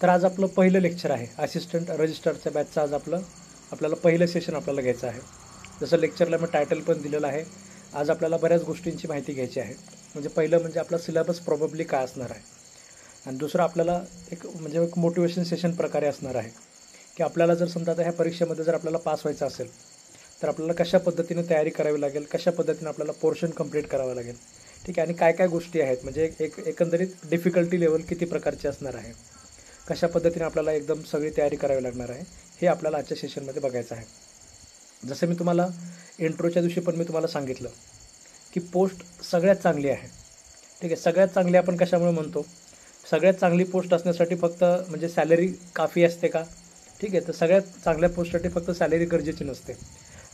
तर आज आपलं पहिलं लेक्चर आहे असिस्टंट रजिस्ट्रारच्या बॅचचं. आज आपल्याला पहिलं सेशन आपल्याला घ्यायचं आहे. जसं लेक्चरला मी टायटल पण दिलेलं आहे. आज आपल्याला बऱ्याच गोष्टींची माहिती घ्यायची आहे. म्हणजे पहिलं म्हणजे आपला सिलेबस प्रॉबेबली काय असणार आहे, आणि दुसरं आपल्याला एक मोटिवेशन सेशन प्रकारे असणार आहे की आपल्याला जर समजा आता ह्या परीक्षेमध्ये जर आपल्याला पास व्हायचं असेल तर आपल्याला कशा पद्धतीने तयारी करावी लागेल, कशा पद्धतीने आपल्याला पोर्शन कंप्लीट करावं लागेल, ठीक आहे, आणि काय काय गोष्टी आहेत, म्हणजे एकंदरीत डिफिकल्टी लेवल किती प्रकारची असणार आहे, कशा पद्धतीने आपल्याला एकदम सगळी तयारी करावी लागणार आहे, हे आपल्याला आजच्या सेशनमध्ये बघायचं आहे. जसं मी तुम्हाला इंट्रोच्या दिवशी पण मी तुम्हाला सांगितलं की पोस्ट सगळ्यात चांगली आहे. ठीक आहे, सगळ्यात चांगली आपण कशामुळे म्हणतो, सगळ्यात चांगली पोस्ट असण्यासाठी फक्त म्हणजे सॅलरी काफी असते का? ठीक आहे, तर सगळ्यात चांगल्या पोस्टसाठी फक्त सॅलरी गरजेची नसते.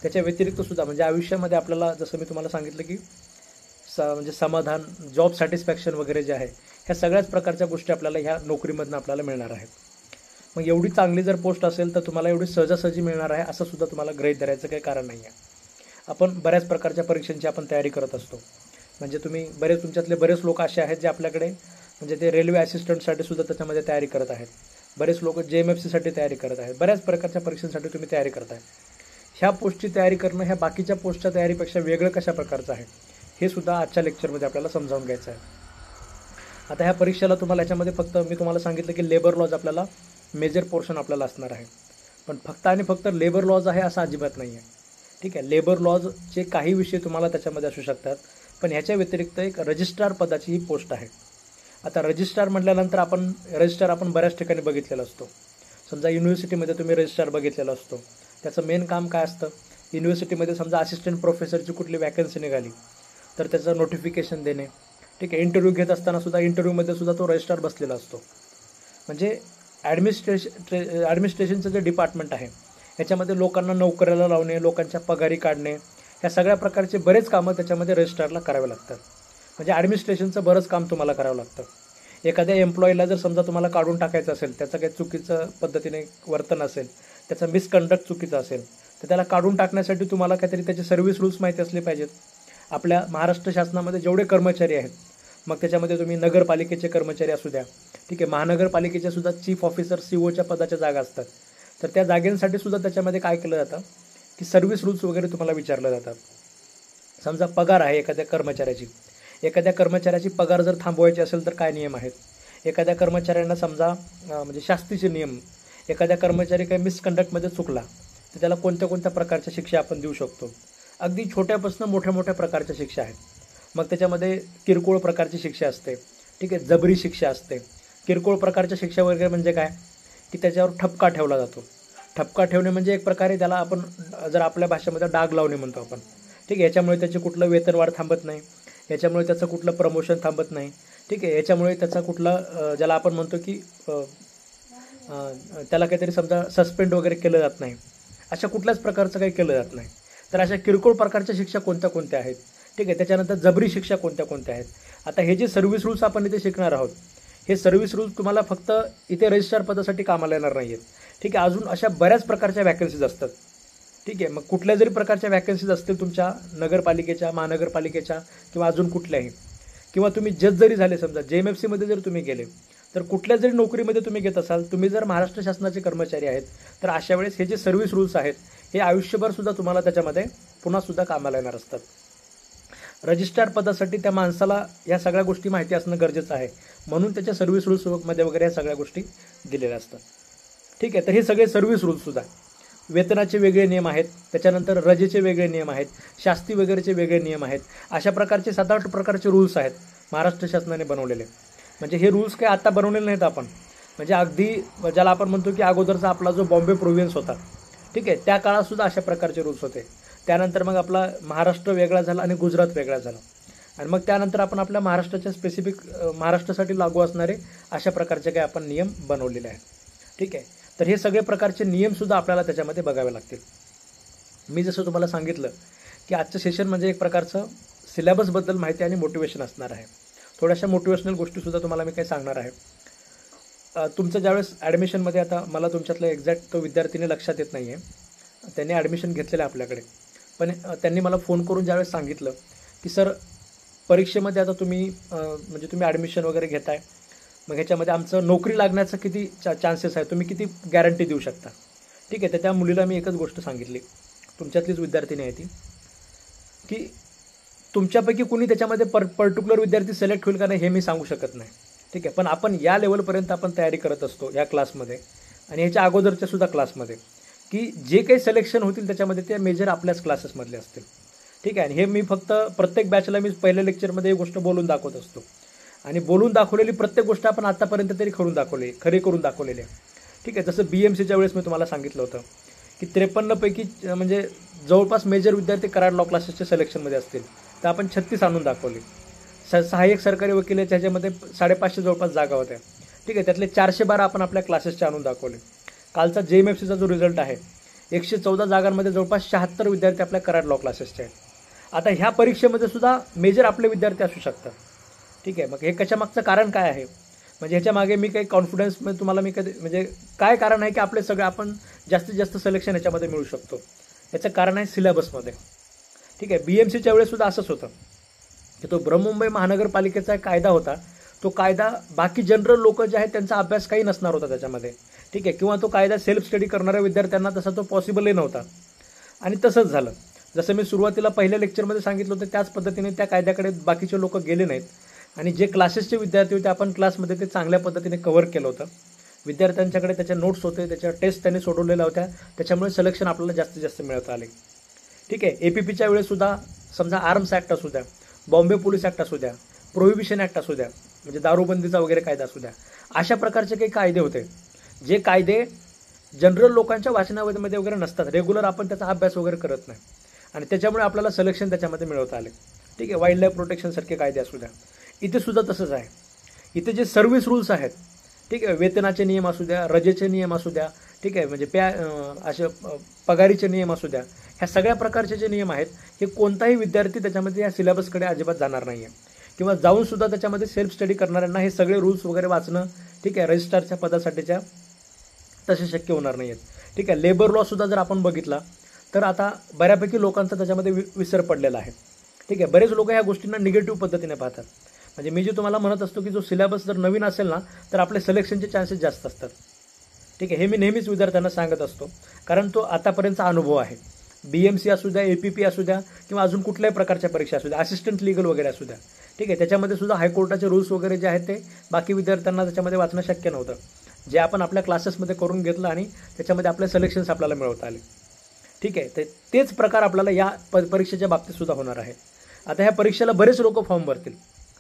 त्याच्या व्यतिरिक्तसुद्धा म्हणजे आयुष्यामध्ये आपल्याला जसं मी तुम्हाला सांगितलं की म्हणजे समाधान, जॉब सॅटिस्फॅक्शन वगैरे जे आहे, ह्या सगळ्याच प्रकारच्या गोष्टी आपल्याला ह्या नोकरीमधून आपल्याला मिळणार आहेत. मग एवढी चांगली जर पोस्ट असेल तर तुम्हाला एवढी सहजासहजी मिळणार आहे असं सुद्धा तुम्हाला गृहीत धरायचं काही कारण नाही आहे. आपण बऱ्याच प्रकारच्या परीक्षांची आपण तयारी करत असतो. म्हणजे तुमच्यातले बरेच लोक असे आहेत जे आपल्याकडे म्हणजे ते रेल्वे असिस्टंटसाठी सुद्धा त्याच्यामध्ये तयारी करत आहेत. बरेच लोक JMFCसाठी तयारी करत आहेत. बऱ्याच प्रकारच्या परीक्षांसाठी तुम्ही तयारी करताय. ह्या पोस्टची तयारी करणं ह्या बाकीच्या पोस्टच्या तयारीपेक्षा वेगळं कशा प्रकारचं आहे हे सुद्धा आजच्या लेक्चरमध्ये आपल्याला समजावून घ्यायचं आहे. आता ह्या परीक्षेला तुम्हाला याच्यामध्ये फक्त मी तुम्हाला सांगितलं की लेबर लॉज आपल्याला मेजर पोर्शन आपल्याला असणार आहे. पण फक्त आणि फक्त लेबर लॉज आहे असं अजिबात नाही आहे. ठीक आहे, लेबर लॉजचे काही विषय तुम्हाला त्याच्यामध्ये असू शकतात, पण ह्याच्या व्यतिरिक्त एक रजिस्ट्रार पदाची ही पोस्ट आहे. आता रजिस्ट्रार म्हटल्यानंतर रजिस्ट्रार आपण बऱ्याच ठिकाणी बघितलेला असतो. समजा युनिव्हर्सिटीमध्ये तुम्ही रजिस्ट्रार बघितलेला असतो. त्याचं मेन काम काय असतं, युनिव्हर्सिटीमध्ये समजा असिस्टंट प्रोफेसरची कुठली वॅकन्सी निघाली तर त्याचं नोटिफिकेशन देणे. ठीक आहे, इंटरव्ह्यू घेत असताना सुद्धा इंटरव्ह्यूमध्ये सुद्धा तो रजिस्ट्रार बसलेला असतो. म्हणजे ॲडमिनिस्ट्रेशनचं जे डिपार्टमेंट आहे ह्याच्यामध्ये लोकांना नोकऱ्याला लावणे, लोकांच्या पगारी काढणे, ह्या सगळ्या प्रकारचे बरेच कामं त्याच्यामध्ये रजिस्ट्रारला करावे लागतात. म्हणजे ॲडमिनिस्ट्रेशनचं बरंच काम तुम्हाला करावं लागतं. एखाद्या एम्प्लॉईला जर समजा तुम्हाला काढून टाकायचं असेल, त्याचं काही चुकीचं पद्धतीने वर्तन असेल, त्याचा मिसकंडक्ट चुकीचा असेल, तर त्याला काढून टाकण्यासाठी तुम्हाला काहीतरी त्याचे सर्व्हिस रूल्स माहिती असले पाहिजेत. आपल्या महाराष्ट्र शासनामध्ये जेवढे कर्मचारी आहेत, मग त्याच्यामध्ये तुम्ही नगरपालिकेचे कर्मचारी असू द्या, ठीक आहे, महानगरपालिकेच्या सुद्धा चीफ ऑफिसर COच्या पदाच्या जागा असतात. तर त्या जागेंसाठी सुद्धा त्याच्यामध्ये काय केलं जातं की सर्व्हिस रूल्स वगैरे तुम्हाला विचारलं जातात. समजा पगार आहे एखाद्या कर्मचाऱ्याची पगार जर थांबवायची असेल तर काय नियम आहेत, एखाद्या कर्मचाऱ्यांना समजा म्हणजे शास्तीचे नियम, एखाद्या कर्मचारी काही मिसकंडक्टमध्ये चुकला तर त्याला कोणत्या कोणत्या प्रकारच्या शिक्षा आपण देऊ शकतो. अगदी छोट्यापासून मोठ्या प्रकारच्या शिक्षा आहेत. मग त्याच्यामध्ये किरकोळ प्रकारची शिक्षा असते, ठीक आहे, जबरी शिक्षा असते. किरकोळ प्रकारच्या शिक्षा वगैरे म्हणजे काय की त्याच्यावर ठपका ठेवला जातो. ठपका ठेवणे म्हणजे एक प्रकारे त्याला आपण जर आपल्या भाषेमध्ये डाग लावणे म्हणतो आपण. ठीक आहे, याच्यामुळे त्याचे कुठलं वेतनवाढ थांबत नाही, याच्यामुळे त्याचं कुठलं प्रमोशन थांबत नाही. ठीक आहे, याच्यामुळे त्याचा कुठला ज्याला आपण म्हणतो की त्याला काहीतरी समजा सस्पेंड वगैरे केलं जात नाही, अशा कुठल्याच प्रकारचं काही केलं जात नाही. तर अशा किरकोळ प्रकारच्या शिक्षा कोणत्या आहेत, ठीक आहे. त्याच्यानंतर जबरी शिक्षा कोणत्या आहेत. आता हे जे सर्व्हिस रूल्स आपण इथे शिकणार आहोत, हे सर्व्हिस रूल्स तुम्हाला फक्त इथे रजिस्ट्रार पदासाठी कामाला येणार नाही आहेत. ठीक आहे, अजून अशा बऱ्याच प्रकारच्या वॅकन्सीज असतात. ठीक आहे, मग कुठल्या जरी प्रकारच्या वॅकन्सीज असतील तुमच्या नगरपालिकेच्या, महानगरपालिकेच्या किंवा अजून कुठल्याही, किंवा तुम्ही जज जरी झाले, समजा JMFCमध्ये जर तुम्ही गेले, तर कुठल्या जरी नोकरीमध्ये तुम्ही घेत असाल, तुम्ही जर महाराष्ट्र शासनाचे कर्मचारी आहेत, तर अशा वेळेस हे जे सर्व्हिस रूल्स आहेत हे आयुष्यभर सुद्धा तुम्हाला त्याच्यामध्ये पुन्हा सुद्धा कामाला येणार असतात. रजिस्ट्रार पदासाठी त्या माणसाला या सगळ्या गोष्टी माहिती असणं गरजेचं आहे, म्हणून त्याच्या सर्व्हिस रूल्समध्ये वगैरे या सगळ्या गोष्टी दिलेल्या असतात. ठीक आहे, तर हे सगळे सर्व्हिस रूल्ससुद्धा, वेतनाचे वेगळे नियम आहेत, त्याच्यानंतर रजेचे वेगळे नियम आहेत, शास्ती वगैरेचे वेगळे नियम आहेत. अशा प्रकारचे 7-8 प्रकारचे रूल्स आहेत महाराष्ट्र शासनाने बनवलेले. म्हणजे हे रूल्स काही आता बनवलेले नाहीत आपण, म्हणजे अगदी ज्याला आपण म्हणतो की अगोदरचा आपला जो बॉम्बे प्रोव्हिन्स होता, ठीक आहे, त्या काळातसुद्धा अशा प्रकारचे रूल्स होते. त्यानंतर मग आपला महाराष्ट्र वेगळा झाला आणि गुजरात वेगळा झाला, आणि मग त्यानंतर आपण आपल्या महाराष्ट्राच्या स्पेसिफिक महाराष्ट्रासाठी लागू असणारे अशा प्रकारचे काही आपण नियम बनवलेले आहेत. ठीक आहे, तर हे सगळे प्रकारचे नियमसुद्धा आपल्याला त्याच्यामध्ये बघावे लागतील. मी जसं तुम्हाला सांगितलं की आजचं सेशन म्हणजे एक प्रकारचं सिलेबसबद्दल माहिती आणि मोटिवेशन असणार आहे. थोड्याशा मोटिवेशनल गोष्टीसुद्धा तुम्हाला मी काही सांगणार आहे. तुमचं ज्यावेळेस ॲडमिशनमध्ये, आता मला तुमच्यातलं एक्झॅक्ट तो विद्यार्थीने लक्षात येत नाही आहे, त्यांनी ॲडमिशन घेतलेलं आहे आपल्याकडे, पण त्यांनी मला फोन करून ज्यावेळेस सांगितलं की सर परीक्षेमध्ये आता तुम्ही ॲडमिशन वगैरे घेताय, मग ह्याच्यामध्ये आमचं नोकरी लागण्याचं किती चान्सेस आहे, तुम्ही किती गॅरंटी देऊ शकता. ठीक आहे. तर त्या मुलीला मी एकच गोष्ट सांगितली, तुमच्यातलीच विद्यार्थिनी आहे ती, की तुमच्यापैकी कुणी त्याच्यामध्ये पर्टिक्युलर विद्यार्थी सिलेक्ट होईल का नाही हे मी सांगू शकत नाही. ठीक आहे. पण आपण या लेवलपर्यंत आपण तयारी करत असतो या क्लासमध्ये आणि ह्याच्या अगोदरच्या सुद्धा क्लासमध्ये, की जे काही सिलेक्शन होतील त्याच्यामध्ये ते मेजर आपल्याच क्लासेसमधले असतील. ठीक आहे. आणि हे मी फक्त प्रत्येक बॅचला मी पहिल्या लेक्चरमध्ये ही गोष्ट बोलून दाखवत असतो आणि बोलून दाखवलेली प्रत्येक गोष्ट आपण आतापर्यंत तरी खरी करून दाखवलेली आहे. ठीक आहे. जसं BMCच्या वेळेस मी तुम्हाला सांगितलं होतं की 53 पैकी म्हणजे जवळपास मेजर विद्यार्थी कराड लॉ क्लासेसच्या सिलेक्शनमध्ये असतील, तर आपण 36 आणून दाखवले. सहाय्यक सरकारी वकील ह्याच्यामध्ये 550 जवळपास जागा होत्या. ठीक आहे. त्यातले 412 आपण आपल्या क्लासेसचे आणून दाखवले. कालचा JMFCचा जो रिझल्ट आहे 114 जागांमध्ये जवळपास 76 विद्यार्थी आपल्या कराड लॉ क्लासेसचे आहेत. आता ह्या परीक्षेमध्ये सुद्धा मेजर आपले विद्यार्थी असू शकतात. ठीक आहे. मग हे कशामागचं कारण काय आहे, म्हणजे ह्याच्या मागे मी काही कॉन्फिडन्स तुम्हाला मी कधी म्हणजे काय कारण आहे की आपले सगळे आपण जास्तीत जास्त सिलेक्शन ह्याच्यामध्ये मिळू शकतो, याचं कारण आहे सिलेबसमध्ये. ठीक आहे. BMCच्या वेळेस सुद्धा असंच होतं की तो बृहन्मुंबई महानगरपालिकेचा एक कायदा होता, तो कायदा बाकी जनरल लोक जे आहेत त्यांचा अभ्यास काही नसणार होता त्याच्यामध्ये. ठीक आहे. किंवा तो कायदा सेल्फ स्टडी करणाऱ्या विद्यार्थ्यांना तसा तो पॉसिबलही नव्हता. आणि तसंच झालं. जसं मी सुरुवातीला पहिल्या लेक्चरमध्ये सांगितलं होतं त्याच पद्धतीने त्या कायद्याकडे बाकीचे लोक गेले नाहीत आणि जे क्लासेसचे विद्यार्थी होते आपण क्लासमध्ये ते चांगल्या पद्धतीने कव्हर केलं होतं. विद्यार्थ्यांच्याकडे त्याच्या नोट्स होते, त्याच्या टेस्ट त्यांनी सोडवलेल्या होत्या, त्याच्यामुळे सिलेक्शन आपल्याला जास्तीत जास्त मिळत आले. ठीक आहे. APPच्या वेळेस सुद्धा समजा आर्म्स ॲक्ट असू द्या, बॉम्बे पोलीस ॲक्ट असू द्या, प्रोहिबिशन ॲक्ट असू द्या, म्हणजे दारूबंदीचा वगैरे कायदा असू द्या, अशा प्रकारचे काही कायदे होते जे कायदे जनरल लोकांच्या वाचनामध्ये वगैरे नसतात, रेग्युलर आपण त्याचा अभ्यास वगैरे करत नाही आणि त्याच्यामुळे आपल्याला सिलेक्शन त्याच्यामध्ये मिळवता आले. ठीक आहे. वाईल्ड लाईफ प्रोटेक्शनसारखे कायदे असू द्या. इथे सुद्धा तसंच आहे. इथे जे सर्व्हिस रूल्स आहेत, ठीक आहे, वेतनाचे नियम असू द्या, रजेचे नियम असू द्या, ठीक आहे, म्हणजे असे पगारीचे नियम असू द्या, ह्या सगळ्या प्रकारचे जे नियम आहेत हे कोणताही विद्यार्थी त्याच्यामध्ये या सिलेबसकडे अजिबात जाणार नाही आहे किंवा जाऊन सुद्धा त्याच्यामध्ये सेल्फ स्टडी करणाऱ्यांना हे सगळे रूल्स वगैरे वाचणं, ठीक आहे, रजिस्ट्रारच्या पदासाठीच्या तसे शक्य होणार नाही आहेत. ठीक आहे. लेबर लॉ सुद्धा जर आपण बघितला तर आता बऱ्यापैकी लोकांचा त्याच्यामध्ये विसर पडलेला आहे. ठीक आहे. बरेच लोक ह्या गोष्टींना निगेटिव्ह पद्धतीने पाहतात. म्हणजे मी जे तुम्हाला म्हणत असतो की जो सिलेबस जर नवीन असेल ना तर आपले सिलेक्शनचे चान्सेस जास्त असतात. ठीक आहे. हे मी नेहमीच विद्यार्थ्यांना सांगत असतो कारण तो आतापर्यंतचा अनुभव आहे. BMC असू द्या, APP असू द्या किंवा अजून कुठल्याही प्रकारच्या परीक्षा असू द्या, असिस्टंट लिगल वगैरे असू द्या. ठीक आहे. त्याच्यामध्ये सुद्धा हायकोर्टाचे रूल्स वगैरे जे आहेत ते बाकी विद्यार्थ्यांना त्याच्यामध्ये वाचणं शक्य नव्हतं, जे आपण आपल्या क्लासेसमध्ये करून घेतलं आणि त्याच्यामध्ये आपले सिलेक्शन्स आपल्याला मिळवता आले. ठीक आहे. तर तेच प्रकार आपल्याला या परीक्षेच्या बाबतीत सुद्धा होणार आहे. आता ह्या परीक्षेला बरेच लोक फॉर्म भरतील.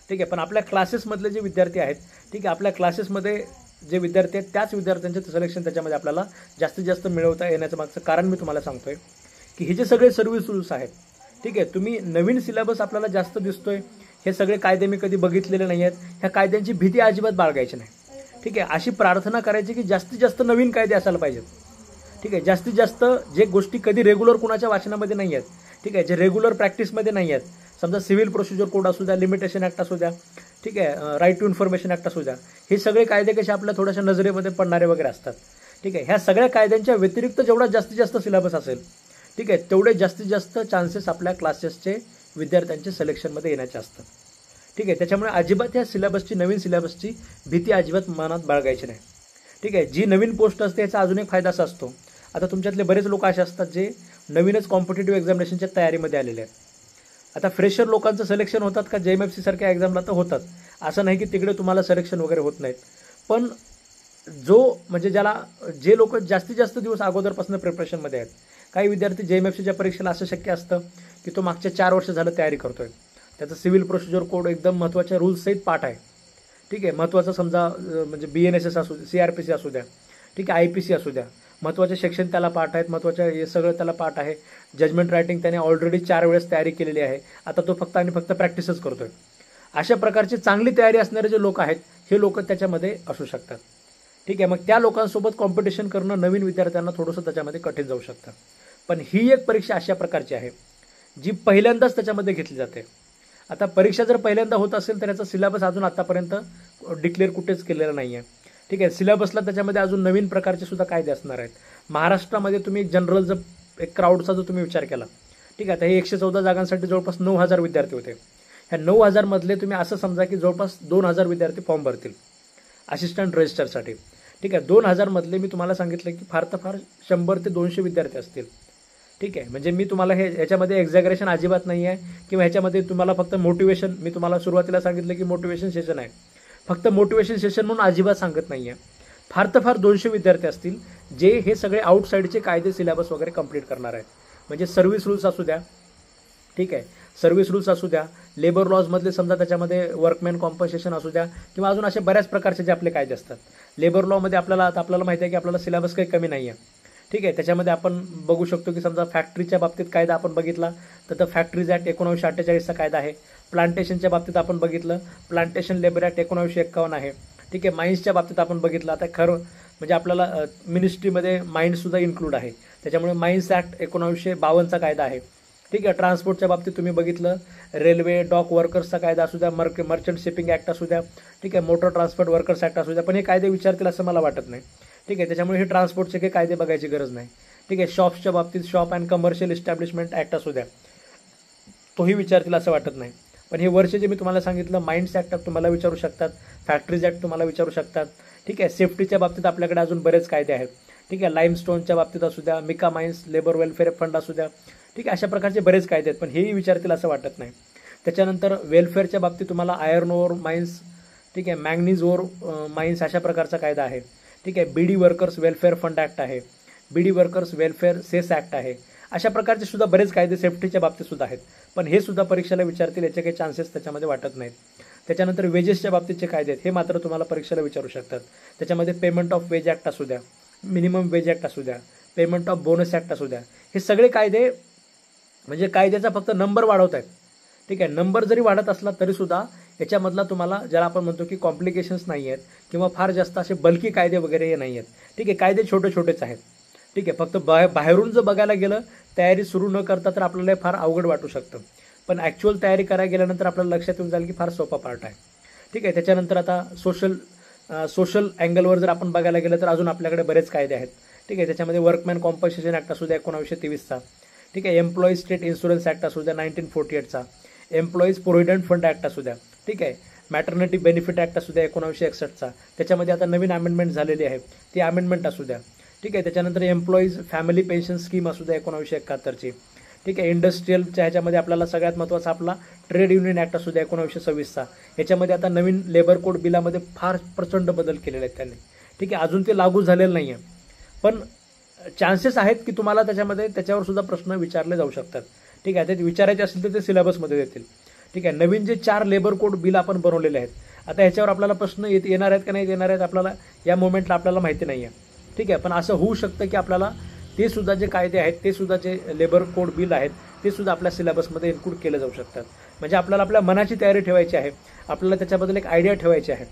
ठीक आहे. पण आपल्या क्लासेसमधले जे विद्यार्थी आहेत, ठीक आहे, आपल्या क्लासेसमध्ये जे विद्यार्थी आहेत त्याच विद्यार्थ्यांचे सिलेक्शन त्याच्यामध्ये आपल्याला जास्तीत जास्त मिळवता येण्याचं मागचं कारण मी तुम्हाला सांगतोय की हे जे सगळे सर्व्हिस रूल्स आहेत, ठीक आहे, तुम्ही नवीन सिलेबस आपल्याला जास्त दिसतोय, हे सगळे कायदे मी कधी बघितलेले नाही आहेत, ह्या कायद्यांची भीती अजिबात बाळगायची नाही. ठीक आहे. अशी प्रार्थना करायची की जास्तीत जास्त नवीन कायदे असायला पाहिजेत. ठीक आहे. जास्तीत जास्त जे गोष्टी कधी रेग्युलर कुणाच्या वाचनामध्ये नाही आहेत, ठीक आहे, जे रेग्युलर प्रॅक्टिसमध्ये नाही आहेत, समजा सिव्हिल प्रोसिजर कोड असू द्या, लिमिटेशन ॲक्ट असू द्या, ठीक आहे, राईट टू इन्फॉर्मेशन ॲक्ट असू द्या, हे सगळे कायदे कसे आपल्या थोड्याशा नजरेमध्ये पडणारे वगैरे असतात. ठीक आहे. ह्या सगळ्या कायद्यांच्या व्यतिरिक्त जेवढा जास्तीत जास्त सिलेबस असेल, ठीक आहे, तेवढे जास्तीत जास्त चान्सेस आपल्या क्लासेसचे विद्यार्थ्यांचे सिलेक्शनमध्ये येण्याचे असतात. ठीक आहे. त्याच्यामुळे अजिबात या सिलेबसची, नवीन सिलेबसची भीती अजिबात मनात बाळगायची नाही. ठीक आहे. जी नवीन पोस्ट असते याचा अजून एक फायदा असा असतो, आता तुमच्यातले बरेच लोक असे असतात जे नवीनच कॉम्पिटेटिव्ह एक्झामिनेशनच्या तयारीमध्ये आलेले आहेत. आता फ्रेशर लोकांचं सिलेक्शन होतात का JMFC सारख्या एक्झामला तर होतात, असं नाही की तिकडे तुम्हाला सिलेक्शन वगैरे होत नाहीत. पण म्हणजे जे लोक जास्तीत जास्त दिवस अगोदरपासून प्रिपरेशनमध्ये आहेत, काही विद्यार्थी JMFCच्या परीक्षेला असं शक्य असतं की तो मागच्या 4 वर्ष झालं तयारी करतोय, त्याचा सिव्हिल प्रोसिजर कोड एकदम महत्त्वाच्या रूल्ससहित पाठ आहे. ठीक आहे. महत्त्वाचं समजा म्हणजे BNSS असू द्या, CRPC असू द्या, ठीक आहे, IPC असू द्या, महत्त्वाचे सेक्शन त्याला पाठ आहेत, महत्त्वाचं हे सगळं त्याला पाठ आहे. जजमेंट रायटिंग त्याने ऑलरेडी 4 वेळेस तयारी केलेली आहे, आता तो फक्त प्रॅक्टिसच करतोय. अशा प्रकारची चांगली तयारी असणारे जे लोक आहेत हे लोक त्याच्यामध्ये असू शकतात. ठीक आहे. मग त्या लोकांसोबत कॉम्पिटिशन करणं नवीन विद्यार्थ्यांना थोडंसं त्याच्यामध्ये कठीण जाऊ शकतं. पण ही एक परीक्षा अशा प्रकारची आहे जी पहिल्यांदाच त्याच्यामध्ये घेतली जाते. आता परीक्षा जर पहिल्यांदा होत असेल तर याचा सिलेबस अजून आतापर्यंत डिक्लेअर कुठेच केलेला नाही आहे. ठीक आहे. सिलेबसला त्याच्यामध्ये अजून नवीन प्रकारचे सुद्धा कायदे असणार आहेत. महाराष्ट्रामध्ये तुम्ही एक जनरल एक क्राऊडचा जो तुम्ही विचार केला, ठीक आहे, आता हे 114 जागांसाठी जवळपास 9,000 विद्यार्थी होते. ह्या 9,000 मधले तुम्ही असं समजा की जवळपास 2,000 विद्यार्थी फॉर्म भरतील असिस्टंट रजिस्टरसाठी. ठीक आहे, 2000 मी तुम्हाला सांगितलं की फार तर फार 100 ते 200 विद्यार्थी असतील. ठीक आहे, म्हणजे मी तुम्हाला ह्याच्यामध्ये एक्झॅगरेशन अजिबात नाही आहे किंवा ह्याच्यामध्ये तुम्हाला फक्त मोटिवेशन, मी तुम्हाला सुरुवातीला सांगितलं की मोटिवेशन सेशन आहे, फक्त मोटिवेशन सेशन म्हणून अजिबात सांगत नाही आहे. फार तर फार 200 विद्यार्थी असतील जे हे सगळे आउटसाईडचे कायदे सिलेबस वगैरे कंप्लीट करणार आहेत. म्हणजे सर्व्हिस रूल्स असू द्या, ठीक आहे, सर्व्हिस रूल्स असू द्या, लेबर लॉजमधले समजा त्याच्यामध्ये वर्कमॅन कॉम्पन्सेशन असू द्या किंवा अजून असे बऱ्याच प्रकारचे जे आपले कायदे असतात. लेबर लॉमध्ये आपल्याला माहिती आहे की आपल्याला सिलेबस काही कमी नाही आहे. ठीक आहे, त्याच्यामध्ये आपण बघू शकतो की समजा फॅक्टरीच्या बाबतीत कायदा आपण बघितला तर फॅक्टरीज ॲक्ट 1948चा कायदा आहे. प्लांटेशनच्या बाबतीत आपण बघितलं, प्लांटेशन लेबर ॲक्ट 1951 आहे. ठीक आहे, माइन्सच्या बाबतीत आपण बघितलं, आता खरं म्हणजे आपल्याला मिनिस्ट्रीमध्ये माइन्ससुद्धा इन्क्लूड आहे, त्याच्यामुळे माइन्स ॲक्ट 1952चा कायदा आहे. ठीक आहे, ट्रान्सपोर्टच्या बाबतीत तुम्ही बघितलं, रेल्वे डॉक वर्कर्सचा कायदा असू द्या, मर्चंट शिपिंग ॲक्ट असू द्या, ठीक आहे, मोटर ट्रान्सपोर्ट वर्कर्स ॲक्ट असू द्या, पण हे कायदे विचारतील असं मला वाटत नाही. ठीक आहे, त्याच्यामुळे हे ट्रान्सपोर्टचे काही कायदे बघायची गरज नाही. ठीक आहे, शॉप्सच्या बाबतीत shop and commercial establishment act असू द्या, तोही विचारतील असं वाटत नाही. पण हे वर्ष जे मी तुम्हाला सांगितलं, माइन्स ॲक्ट तुम्हाला विचारू शकतात, फॅक्टरीज ॲक्ट तुम्हाला विचारू शकतात. ठीक आहे, सेफ्टीच्या बाबतीत आपल्याकडे अजून बरेच कायदे आहेत. ठीक आहे, लाईमस्टोनच्या बाबतीत असू द्या, mica mines labour welfare fund असू द्या. ठीक आहे, अशा प्रकारचे बरेच कायदे आहेत, पण हेही विचारतील असं वाटत नाही. त्याच्यानंतर वेलफेअरच्या बाबतीत तुम्हाला आयर्न ओर माइन्स, ठीक आहे, मॅग्नीज ओर माइन्स अशा प्रकारचा कायदा आहे. ठीक आहे, बीडी वर्कर्स वेलफेअर फंड ॲक्ट आहे, बीडी वर्कर्स वेलफेअर सेस ॲक्ट आहे. अशा प्रकारचे सुद्धा बरेच कायदे सेफ्टीच्या बाबतीत सुद्धा आहेत, पण हे सुद्धा परीक्षेला विचारतील याचे काही चान्सेस त्याच्यामध्ये वाटत नाहीत. त्याच्यानंतर वेजेसच्या बाबतीतचे कायदे आहेत, हे मात्र तुम्हाला परीक्षेला विचारू शकतात. त्याच्यामध्ये पेमेंट ऑफ वेज ॲक्ट असू द्या, मिनिमम वेज ॲक्ट असू द्या, पेमेंट ऑफ बोनस ॲक्ट असू द्या, हे सगळे कायदे म्हणजे कायद्याचा फक्त नंबर वाढवत आहेत. ठीक आहे, नंबर जरी वाढत असला तरीसुद्धा याच्यामधला तुम्हाला ज्याला आपण म्हणतो की कॉम्प्लिकेशन्स नाही आहेत किंवा फार जास्त असे बल्की कायदे वगैरे हे नाही आहेत. ठीक आहे, कायदे छोटे छोटेच आहेत. ठीक आहे, फक्त बाहेरून जर बघायला गेलं, तयारी सुरू न करता तर आपल्याला फार अवघड वाटू शकतं, पण ॲक्च्युअल तयारी करायला गेल्यानंतर आपल्याला लक्षात येऊन जाईल की फार सोपा पार्ट आहे. ठीक आहे, त्याच्यानंतर आता सोशल अँगलवर जर आपण बघायला गेलं तर अजून आपल्याकडे बरेच कायदे आहेत. ठीक आहे, त्याच्यामध्ये वर्कमॅन कॉम्पन्सेशन ॲक्ट असू द्या 1923चा. ठीक आहे, एम्प्लॉईज स्टेट इन्शुरन्स ॲक्ट असू द्या 1948चा, एम्प्लॉईज प्रोव्हिडंट फंड ॲक्ट असू द्या. ठीक आहे, मॅटर्निटी बेनिफिट ॲक्ट असू द्या 1961चा, त्याच्यामध्ये आता नवीन अमेंडमेंट झालेली आहे, ती अमेंडमेंट असू द्या. ठीक आहे, त्याच्यानंतर एम्प्लॉईज फॅमिली पेन्शन स्कीम असू द्या 1971ची. ठीक आहे, इंडस्ट्रीयलच्या ह्याच्यामध्ये आपल्याला सगळ्यात महत्त्वाचा आपला ट्रेड युनियन ॲक्ट असू द्या 1926चा. ह्याच्यामध्ये आता नवीन लेबर कोड बिलामध्ये फार प्रचंड बदल केलेले आहेत त्यांनी. ठीक आहे, अजून ते लागू झालेलं नाही आहे, पण चान्सेस आहेत की तुम्हाला त्याच्यावर सुद्धा प्रश्न विचारले जाऊ शकतात. ठीक आहे, ते विचारायचे असेल तर ते सिलेबसमध्ये देतील. ठीक आहे, नवीन जे 4 लेबर कोड बिल आपण बनवलेले आहेत, आता ह्याच्यावर आपल्याला प्रश्न येणार आहेत का नाही येणार आहेत आपल्याला या मोमेंटला आपल्याला माहिती नाही आहे. ठीक आहे, पण असं होऊ शकतं की आपल्याला ते सुद्धा जे कायदे आहेत, ते सुद्धा जे लेबर कोड बिल आहेत, ते सुद्धा आपल्या सिलेबसमध्ये इन्क्लूड केले जाऊ शकतात. म्हणजे आपल्याला आपल्या मनाची तयारी ठेवायची आहे, आपल्याला त्याच्याबद्दल एक आयडिया ठेवायची आहे.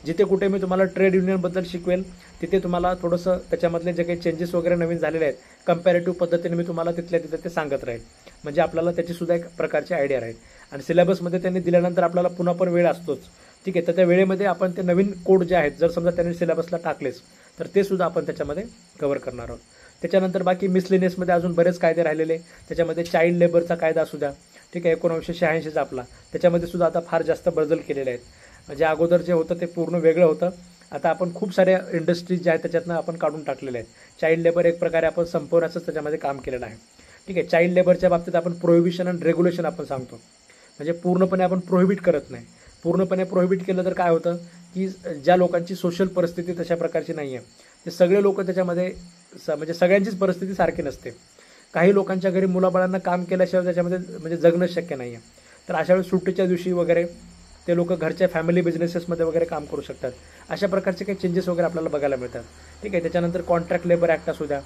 जिथे कुठे मी तुम्हाला ट्रेड युनियनबद्दल शिकवेल तिथे तुम्हाला थोडंसं त्याच्यामधले जे काही चेंजेस वगैरे नवीन झालेले आहेत कंपॅरेटिव्ह पद्धतीने मी तुम्हाला तिथल्या तिथे ते सांगत राहील, म्हणजे आपल्याला त्याची सुद्धा एक प्रकारची आयडिया राहील. आणि सिलेबसमध्ये त्यांनी दिल्यानंतर आपल्याला पुन्हा पण वेळ असतोच. ठीक आहे, तर त्या वेळेमध्ये आपण ते नवीन कोड जे आहेत जर समजा त्यांनी सिलेबसला टाकलेच तर ते सुद्धा आपण त्याच्यामध्ये कव्हर करणार आहोत. त्याच्यानंतर बाकी मिसलेनियसमध्ये अजून बरेच कायदे राहिलेले, त्याच्यामध्ये चाइल्ड लेबरचा कायदा असू द्या. ठीक आहे, 1986चा आपला, त्याच्यामध्ये सुद्धा आता फार जास्त बदल केलेले आहेत. म्हणजे अगोदर जे होतं ते पूर्ण वेगळं होतं, आता आपण खूप साऱ्या इंडस्ट्रीज ज्या आहेत त्याच्यातनं आपण काढून टाकलेले आहेत. चाइल्ड लेबर एक प्रकारे आपण संपवण्याचंच त्याच्यामध्ये काम केलेलं आहे. ठीक आहे, चाइल्ड लेबरच्या बाबतीत आपण प्रोहिबिशन आणि रेग्युलेशन आपण सांगतो, म्हणजे पूर्णपणे आपण प्रोहिबिट करत नाही. पूर्णपणे प्रोहिबिट केलं तर काय होतं की ज्या लोकांची सोशल परिस्थिती तशा प्रकारची नाही आहे ते सगळे लोक त्याच्यामध्ये म्हणजे सगळ्यांचीच परिस्थिती सारखी नसते. काही लोकांच्या घरी मुलाबाळांना काम केल्याशिवाय त्याच्यामध्ये म्हणजे जगणंच शक्य नाही आहे, तर अशा वेळेस सुट्टीच्या दिवशी वगैरे ते लोक घरच्या फॅमिली बिझनेसेसमध्ये वगैरे काम करू शकतात. अशा प्रकारचे काही चेंजेस वगैरे आपल्याला बघायला मिळतात. ठीक आहे, त्याच्यानंतर कॉन्ट्रॅक्ट लेबर ॲक्ट असू द्या.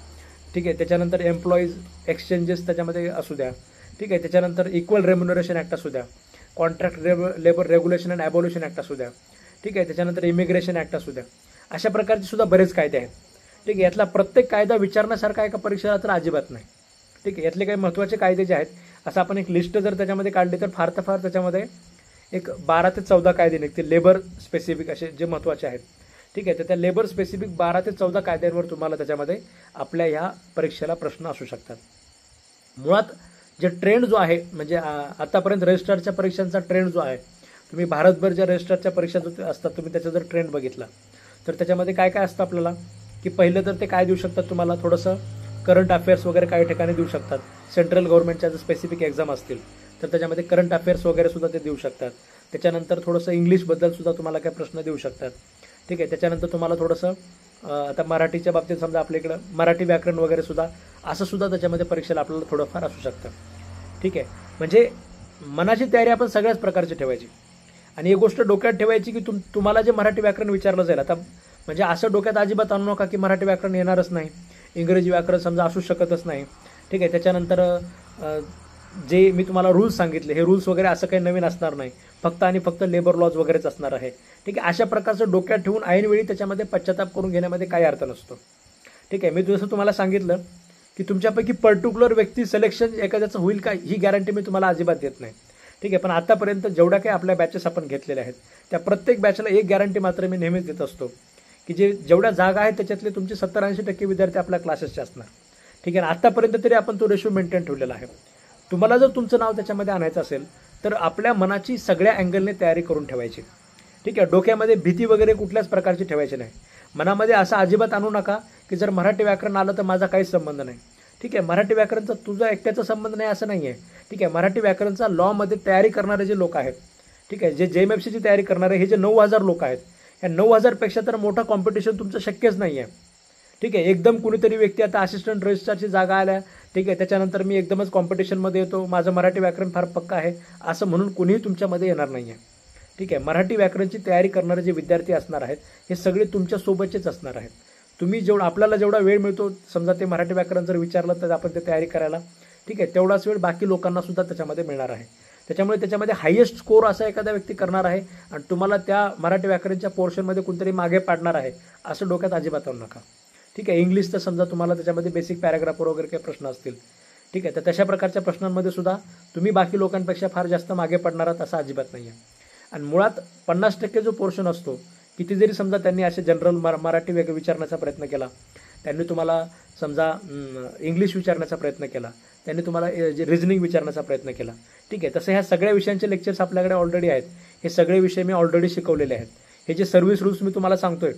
ठीक आहे, त्याच्यानंतर एम्प्लॉईज एक्सचेंजेस त्याच्यामध्ये असू द्या. ठीक आहे, त्याच्यानंतर इक्वल रेम्युनरेशन ॲक्ट असू द्या, contract labour regulation and abolition act असू द्या. ठीक आहे, त्याच्यानंतर इमिग्रेशन ॲक्ट असू द्या. अशा प्रकारचे सुद्धा बरेच कायदे आहेत. ठीक आहे, यातला प्रत्येक कायदा विचारण्यासारखा एका परीक्षेला तर अजिबात नाही. ठीक आहे, यातले काही महत्त्वाचे कायदे जे आहेत असं आपण एक लिस्ट जर त्याच्यामध्ये काढली तर फार तर फार त्याच्यामध्ये एक 12 ते 14 कायदे निघतील लेबर स्पेसिफिक असे जे महत्त्वाचे आहेत. ठीक आहे, तर त्या लेबर स्पेसिफिक 12 ते 14 कायद्यांवर तुम्हाला त्याच्यामध्ये आपल्या ह्या परीक्षेला प्रश्न असू शकतात. मुळात जे ट्रेंड जो आहे म्हणजे आतापर्यंत रजिस्ट्रारच्या परीक्षांचा ट्रेंड जो आहे, तुम्ही भारतभर ज्या रजिस्ट्रारच्या परीक्षा असतात तुम्ही त्याचा जर ट्रेंड बघितला तर त्याच्यामध्ये काय काय असतं आपल्याला, की पहिलं तर ते काय देऊ शकतात तुम्हाला, थोडंसं करंट अफेअर्स वगैरे काही ठिकाणी देऊ शकतात. सेंट्रल गव्हर्नमेंटच्या जर स्पेसिफिक एक्झाम असतील तर त्याच्यामध्ये करंट अफेअर्स वगैरे सुद्धा ते देऊ शकतात. त्याच्यानंतर थोडंसं इंग्लिशबद्दल सुद्धा तुम्हाला काही प्रश्न देऊ शकतात. ठीक आहे. त्याच्यानंतर तुम्हाला थोडंसं आता मराठीच्या बाबतीत समजा आपल्या इकडं मराठी व्याकरण वगैरे सुद्धा असं सुद्धा त्याच्यामध्ये परीक्षेला आपल्याला थोडंफार असू शकतं. ठीक आहे. म्हणजे मनाची तयारी आपण सगळ्याच प्रकारची ठेवायची आणि एक गोष्ट डोक्यात ठेवायची की तुम्हाला जे मराठी व्याकरण विचारलं जाईल, आता म्हणजे असं डोक्यात अजिबात आणू नका की मराठी व्याकरण येणारच नाही, इंग्रजी व्याकरण समजा असू शकतच नाही. ठीक आहे. त्याच्यानंतर जे मी तुम्हाला रूल्स सांगितले हे रूल्स वगैरे असं काही नवीन असणार नाही, फक्त आणि फक्त लेबर लॉज वगैरेच असणार आहे. ठीक आहे. अशा प्रकारचं डोक्यात ठेवून ऐनवेळी त्याच्यामध्ये पश्चाताप करून घेण्यामध्ये काही अर्थ नसतो. ठीक आहे. मी जसं तुम्हाला सांगितलं की तुमच्यापैकी पर्टिक्युलर व्यक्ती सिलेक्शन एखाद्याचं होईल का ही गॅरंटी मी तुम्हाला अजिबात देत नाही. ठीक आहे. पण आतापर्यंत जेवढ्या काही आपल्या बॅचेस आपण घेतलेल्या आहेत त्या प्रत्येक बॅचला एक गॅरंटी मात्र मी नेहमीच देत असतो की जेवढ्या जागा आहेत त्याच्यातले तुमचे 70-80% विद्यार्थी आपल्या क्लासेसचे असणार. ठीक आहे. आतापर्यंत तरी आपण तो रेशो मेंटेन ठेवलेला आहे. तुम्हाला जर तुमचं नाव त्याच्यामध्ये आणायचं असेल तर आपल्या मनाची सगळ्या अँगलने तयारी करून ठेवायची. ठीक आहे. डोक्यामध्ये भीती वगैरे कुठल्याच प्रकारची ठेवायची नाही. मनामध्ये असं अजिबात आणू नका की जर मराठी व्याकरण आलं तर माझा काहीच संबंध नाही. ठीक आहे. मराठी व्याकरणचा तुझा एकट्याचा संबंध नाही असं नाही आहे. ठीक आहे. मराठी व्याकरणचा लॉमध्ये तयारी करणारे जे लोक आहेत, ठीक आहे, जे JMFCची तयारी करणारे हे जे 9,000 लोक आहेत, या 9,000पेक्षा तर मोठं कॉम्पिटिशन तुमचं शक्यच नाही आहे. ठीक आहे. एकदम कुणीतरी व्यक्ती आता असिस्टंट रजिस्ट्रारची जागा आल्या, ठीक आहे, त्याच्यानंतर मी एकदमच कॉम्पिटिशनमध्ये येतो, माझं मराठी व्याकरण फार पक्का आहे असं म्हणून कुणीही तुमच्यामध्ये येणार नाही आहे. ठीक आहे. मराठी व्याकरणची तयारी करणारे जे विद्यार्थी असणार आहेत हे सगळे तुमच्यासोबतचेच असणार आहेत. तुम्ही आपल्याला जेवढा वेळ मिळतो समजा ते मराठी व्याकरण जर विचारलं तर आपण ते तयारी करायला, ठीक आहे, तेवढाच वेळ बाकी लोकांना सुद्धा त्याच्यामध्ये मिळणार आहे. त्याच्यामुळे त्याच्यामध्ये हायेस्ट स्कोर असा एखादा व्यक्ती करणार आहे आणि तुम्हाला त्या मराठी व्याकरणच्या पोर्शनमध्ये कोणतरी मागे पाडणार आहे असं डोक्यात अजिबात आणू नका. ठीक आहे. इंग्लिश तर समजा तुम्हाला त्याच्यामध्ये बेसिक पॅराग्राफवर वगैरे काही प्रश्न असतील, ठीक आहे, तर तशा प्रकारच्या प्रश्नांमध्ये सुद्धा तुम्ही बाकी लोकांपेक्षा फार जास्त मागे पडणार आहात असं अजिबात नाही आहे. आणि मुळात 50% जो पोर्शन असतो, किती जरी समजा त्यांनी असे जनरल मराठी विचारण्याचा प्रयत्न केला, त्यांनी तुम्हाला समजा इंग्लिश विचारण्याचा प्रयत्न केला, त्यांनी तुम्हाला जे रिझनिंग विचारण्याचा प्रयत्न केला, ठीक आहे, तसं ह्या सगळ्या विषयांचे लेक्चर्स आपल्याकडे ऑलरेडी आहेत. हे सगळे विषय मी ऑलरेडी शिकवलेले आहेत. हे जे सर्व्हिस रूल्स मी तुम्हाला सांगतोय,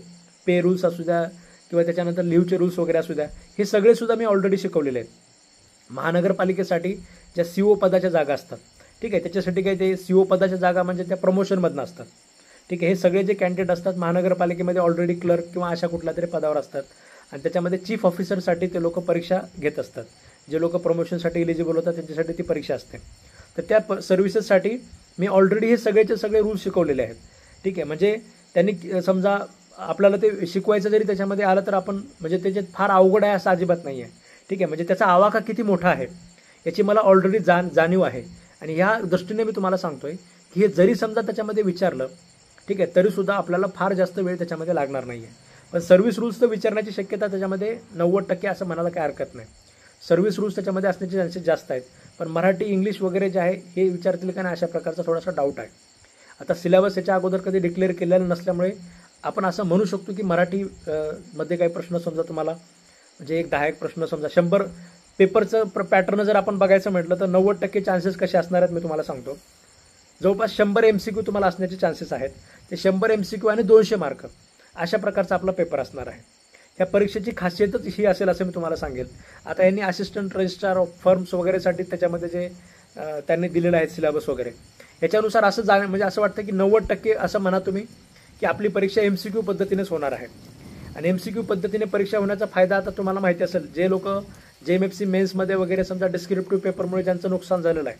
पे रूल्स असू द्या किंवा त्याच्यानंतर लिव्हचे रूल्स वगैरे असू द्या, हे सगळे सुद्धा मी ऑलरेडी शिकवलेले आहेत. महानगरपालिकेसाठी ज्या CO पदाच्या जागा असतात, ठीक आहे, त्याच्यासाठी काही ते CO पदाच्या जागा म्हणजे त्या प्रमोशनमधनं असतात. ठीक आहे. हे सगळे जे कॅन्डिडेट असतात महानगरपालिकेमध्ये ऑलरेडी क्लर्क किंवा अशा कुठल्या तरी पदावर असतात आणि त्याच्यामध्ये चीफ ऑफिसरसाठी ते लोक परीक्षा घेत असतात. जे लोक प्रमोशनसाठी इलिजिबल होतात त्यांच्यासाठी ती परीक्षा असते. तर त्या सर्व्हिसेससाठी मी ऑलरेडी हे सगळेचे सगळे रूल्स शिकवलेले आहेत. ठीक आहे. म्हणजे त्यांनी समजा आपल्याला ते शिकवायचं जरी त्याच्यामध्ये आलं तर आपण म्हणजे त्याच्यात फार अवघड आहे असं अजिबात नाही आहे. ठीक आहे. म्हणजे त्याचा आवाका किती मोठा आहे याची मला ऑलरेडी जाणीव आहे आणि ह्या दृष्टीने मी तुम्हाला सांगतोय की हे जरी समजा त्याच्यामध्ये विचारलं, ठीक आहे, तरीसुद्धा आपल्याला फार जास्त वेळ त्याच्यामध्ये लागणार नाही आहे. पण सर्व्हिस रूल्स तर विचारण्याची शक्यता त्याच्यामध्ये 90% असं म्हणायला काही हरकत नाही. सर्व्हिस रूल्स त्याच्यामध्ये असण्याचे चान्सेस जास्त आहेत. पण मराठी इंग्लिश वगैरे जे आहे हे विचारतील का नाही अशा प्रकारचा थोडासा डाऊट आहे. आता सिलेबस याच्या अगोदर कधी डिक्लेअर केलेला नसल्यामुळे आपण असं म्हणू शकतो की मराठी मध्ये काही प्रश्न समजा तुम्हाला म्हणजे एक 10 प्रश्न समजा 100 पेपरचं पॅटर्न जर आपण बघायचं म्हटलं तर 90% चान्सेस कसे असणार आहेत मी तुम्हाला सांगतो. जवळपास 100 MCQ तुम्हाला असण्याचे चान्सेस आहेत. ते 100 MCQ आणि 200 मार्क अशा प्रकारचा आपला पेपर असणार आहे. ह्या परीक्षेची खासियतच ही असेल असं मी तुम्हाला सांगेल. आता यांनी असिस्टंट रजिस्ट्रार ऑफ फर्म्स वगैरेसाठी त्याच्यामध्ये जे त्यांनी दिलेलं आहे सिलेबस वगैरे याच्यानुसार असं म्हणजे असं वाटतं की 90% असं म्हणा तुम्ही की आपली परीक्षा MCQ पद्धतीनेच होणार आहे. आणि MCQ पद्धतीने परीक्षा होण्याचा फायदा आता तुम्हाला माहिती असेल, जे लोक JMFC मेन्समध्ये वगैरे समजा डिस्क्रिप्टिव्ह पेपरमुळे ज्यांचं नुकसान झालेलं आहे,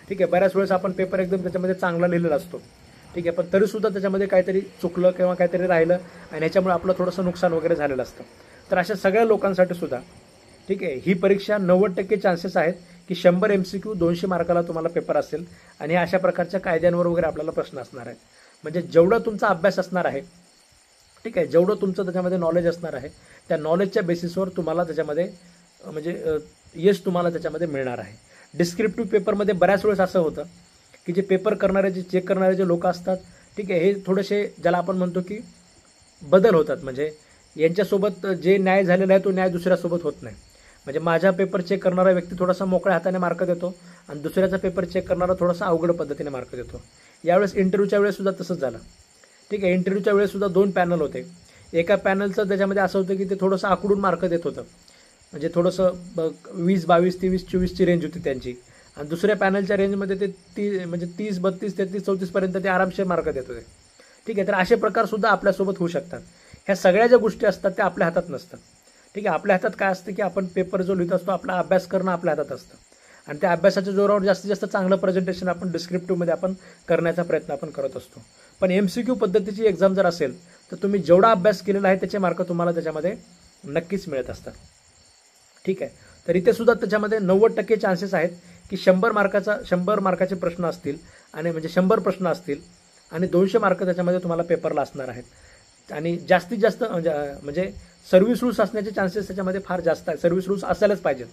ठीक आहे, बऱ्याच वेळेस आपण पेपर एकदम त्याच्यामध्ये चांगला लिहिलेला असतो, ठीक आहे, पण तरीसुद्धा त्याच्यामध्ये काहीतरी चुकलं किंवा काहीतरी राहिलं आणि ह्याच्यामुळे आपलं थोडंसं नुकसान वगैरे झालेलं असतं. तर अशा सगळ्या लोकांसाठी सुद्धा ठीक आहे ही परीक्षा 90% चान्सेस आहेत की 100 MCQ 200 मार्काला तुम्हाला पेपर असेल आणि अशा प्रकारच्या कायद्यांवर वगैरे आपल्याला प्रश्न असणार आहेत. म्हणजे जेवढा तुमचा अभ्यास असणार आहे, ठीक आहे, जेवढं तुमचं त्याच्यामध्ये नॉलेज असणार आहे त्या नॉलेजच्या बेसिसवर तुम्हाला त्याच्यामध्ये म्हणजे यश तुम्हाला त्याच्यामध्ये मिळणार आहे. डिस्क्रिप्टिव्ह पेपरमध्ये बऱ्याच वेळेस असं होतं की जे पेपर करणारे जे चेक करणारे जे लोक असतात, ठीक आहे, हे थोडेसे ज्याला आपण म्हणतो की बदल होतात. म्हणजे यांच्यासोबत जे न्याय झालेला आहे तो न्याय दुसऱ्यासोबत होत नाही. म्हणजे माझा पेपर चेक करणारा व्यक्ती थोडासा मोकळ्या हाताने मार्क देतो आणि दुसऱ्याचा पेपर चेक करणारा थोडासा अवघड पद्धतीने मार्क देतो. यावेळेस इंटरव्ह्यूच्या वेळेस सुद्धा तसंच झालं. ठीक आहे. इंटरव्ह्यूच्या वेळेस सुद्धा 2 पॅनल होते. एका पॅनलचं त्याच्यामध्ये असं होतं की ते थोडंसं आकडून मार्क देत होतं, म्हणजे थोडंसं 20, 22, 23, 24ची रेंज होती त्यांची, आणि दुसऱ्या पॅनलच्या रेंजमध्ये ते म्हणजे 30, 32, 33, 34पर्यंत ते आरामशीर मार्क देत होते. ठीक आहे, तर असे प्रकारसुद्धा आपल्यासोबत होऊ शकतात. ह्या सगळ्या ज्या गोष्टी असतात त्या आपल्या हातात नसतात. ठीक आहे, आपल्या हातात काय असतं की आपण पेपर जो लिहित असतो आपला अभ्यास करणं आपल्या हातात असतं, आणि त्या अभ्यासाच्या जोरावर जास्तीत जास्त चांगलं प्रेझेंटेशन आपण डिस्क्रिप्टिव्हमध्ये आपण करण्याचा प्रयत्न आपण करत असतो. पण MCQ पद्धतीची एक्झाम जर असेल तर तुम्ही जेवढा अभ्यास केलेला आहे त्याचे मार्क तुम्हाला त्याच्यामध्ये नक्कीच मिळत असतात. ठीक आहे, तर इथे सुद्धा त्याच्यामध्ये 90% चान्सेस आहेत की 100 मार्काचे प्रश्न असतील, आणि म्हणजे 100 प्रश्न असतील आणि 200 मार्क त्याच्यामध्ये तुम्हाला पेपरला असणार आहेत. आणि जास्तीत जास्त म्हणजे सर्व्हिस रूल्स असण्याचे चान्सेस त्याच्यामध्ये फार जास्त आहेत. सर्व्हिस रूल्स असायलाच पाहिजेत.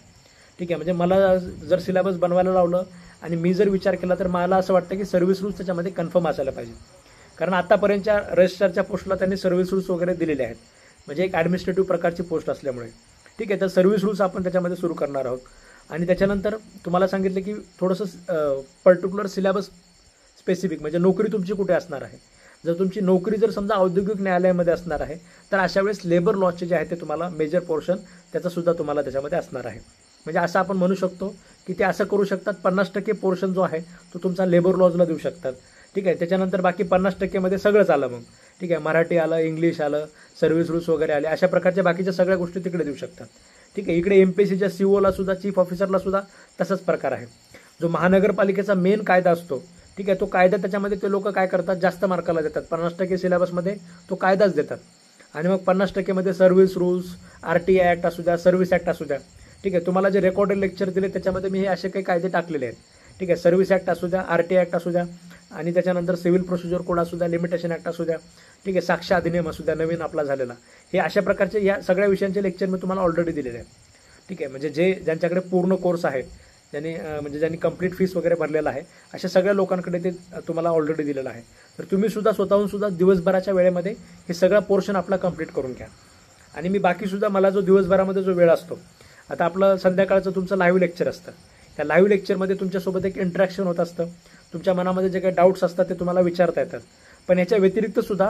ठीक आहे, म्हणजे मला जर सिलेबस बनवायला लावलं आणि मी जर विचार केला तर मला असं वाटतं की सर्व्हिस रूल्स त्याच्यामध्ये कन्फर्म असायला पाहिजे. कारण आतापर्यंतच्या रजिस्ट्रारच्या पोस्टला त्यांनी सर्व्हिस रूल्स वगैरे दिलेले आहेत, म्हणजे एक ॲडमिनिस्ट्रेटिव्ह प्रकारची पोस्ट असल्यामुळे. ठीक आहे, तर सर्व्हिस रूल्स आपण त्याच्यामध्ये सुरू करणार आहोत. आणि त्याच्यानंतर तुम्हाला सांगितलं की थोडंसं पर्टिक्युलर सिलेबस स्पेसिफिक, म्हणजे नोकरी तुमची कुठे असणार आहे. जर तुमची नोकरी जर समजा औद्योगिक न्यायालयामध्ये असणार आहे तर अशा वेळेस लेबर लॉचे जे आहे ते तुम्हाला मेजर पोर्शन त्याचासुद्धा तुम्हाला त्याच्यामध्ये असणार आहे. म्हणजे असं आपण म्हणू शकतो की ते असं करू शकतात 50% पोर्शन जो आहे तो तुमचा लेबर लॉजला देऊ शकतात. ठीक आहे, त्याच्यानंतर बाकी 50% मध्ये सगळंच आलं मग. ठीक आहे, मराठी आलं, इंग्लिश आलं, सर्व्हिस रूल्स वगैरे आले, अशा प्रकारच्या बाकीच्या सगळ्या गोष्टी तिकडे देऊ शकतात. ठीक आहे, इकडे MPSCच्या COला सुद्धा, चीफ ऑफिसरला सुद्धा तसाच प्रकार आहे. जो महानगरपालिकेचा मेन कायदा असतो, ठीक आहे, तो कायदा त्याच्यामध्ये ते लोक काय करतात, जास्त मार्काला देतात. 50% सिलेबसमध्ये तो कायदाच देतात, आणि मग 50% मध्ये सर्व्हिस रूल्स, RTI ॲक्ट असू द्या, सर्व्हिस ॲक्ट असू द्या. ठीक आहे, तुम्हाला जे रेकॉर्डेड लेक्चर दिले त्याच्यामध्ये मी हे असे काही कायदे टाकलेले आहेत. ठीक आहे, सर्व्हिस ॲक्ट असू द्या, RTI ॲक्ट असू द्या, आणि त्याच्यानंतर सिव्हिल प्रोसिजर कोड असू द्या, लिमिटेशन ॲक्ट असू द्या. ठीक आहे, साक्ष अधिनियम असू द्या नवीन आपला झालेला, हे अशा प्रकारचे या सगळ्या विषयांचे लेक्चर मी तुम्हाला ऑलरेडी दिलेले आहे. ठीक आहे, म्हणजे ज्यांच्याकडे पूर्ण कोर्स आहे, ज्यांनी कंप्लीट फीस वगैरे भरलेला आहे, अशा सगळ्या लोकांकडे ते तुम्हाला ऑलरेडी दिलेलं आहे. तर तुम्ही सुद्धा स्वतःहून सुद्धा दिवसभराच्या वेळेमध्ये हे सगळा पोर्शन आपला कंप्लीट करून घ्या. आणि मी बाकी सुद्धा मला जो दिवसभरामध्ये जो वेळ असतो, आता आपलं संध्याकाळचं तुमचं लाईव्ह लेक्चर असतं, त्या लाईव्ह लेक्चरमध्ये तुमच्यासोबत एक इंटरॅक्शन होत असतं. तुमच्या मनामध्ये जे काही डाऊट्स असतात ते तुम्हाला विचारता येतात. पण याच्या व्यतिरिक्त सुद्धा,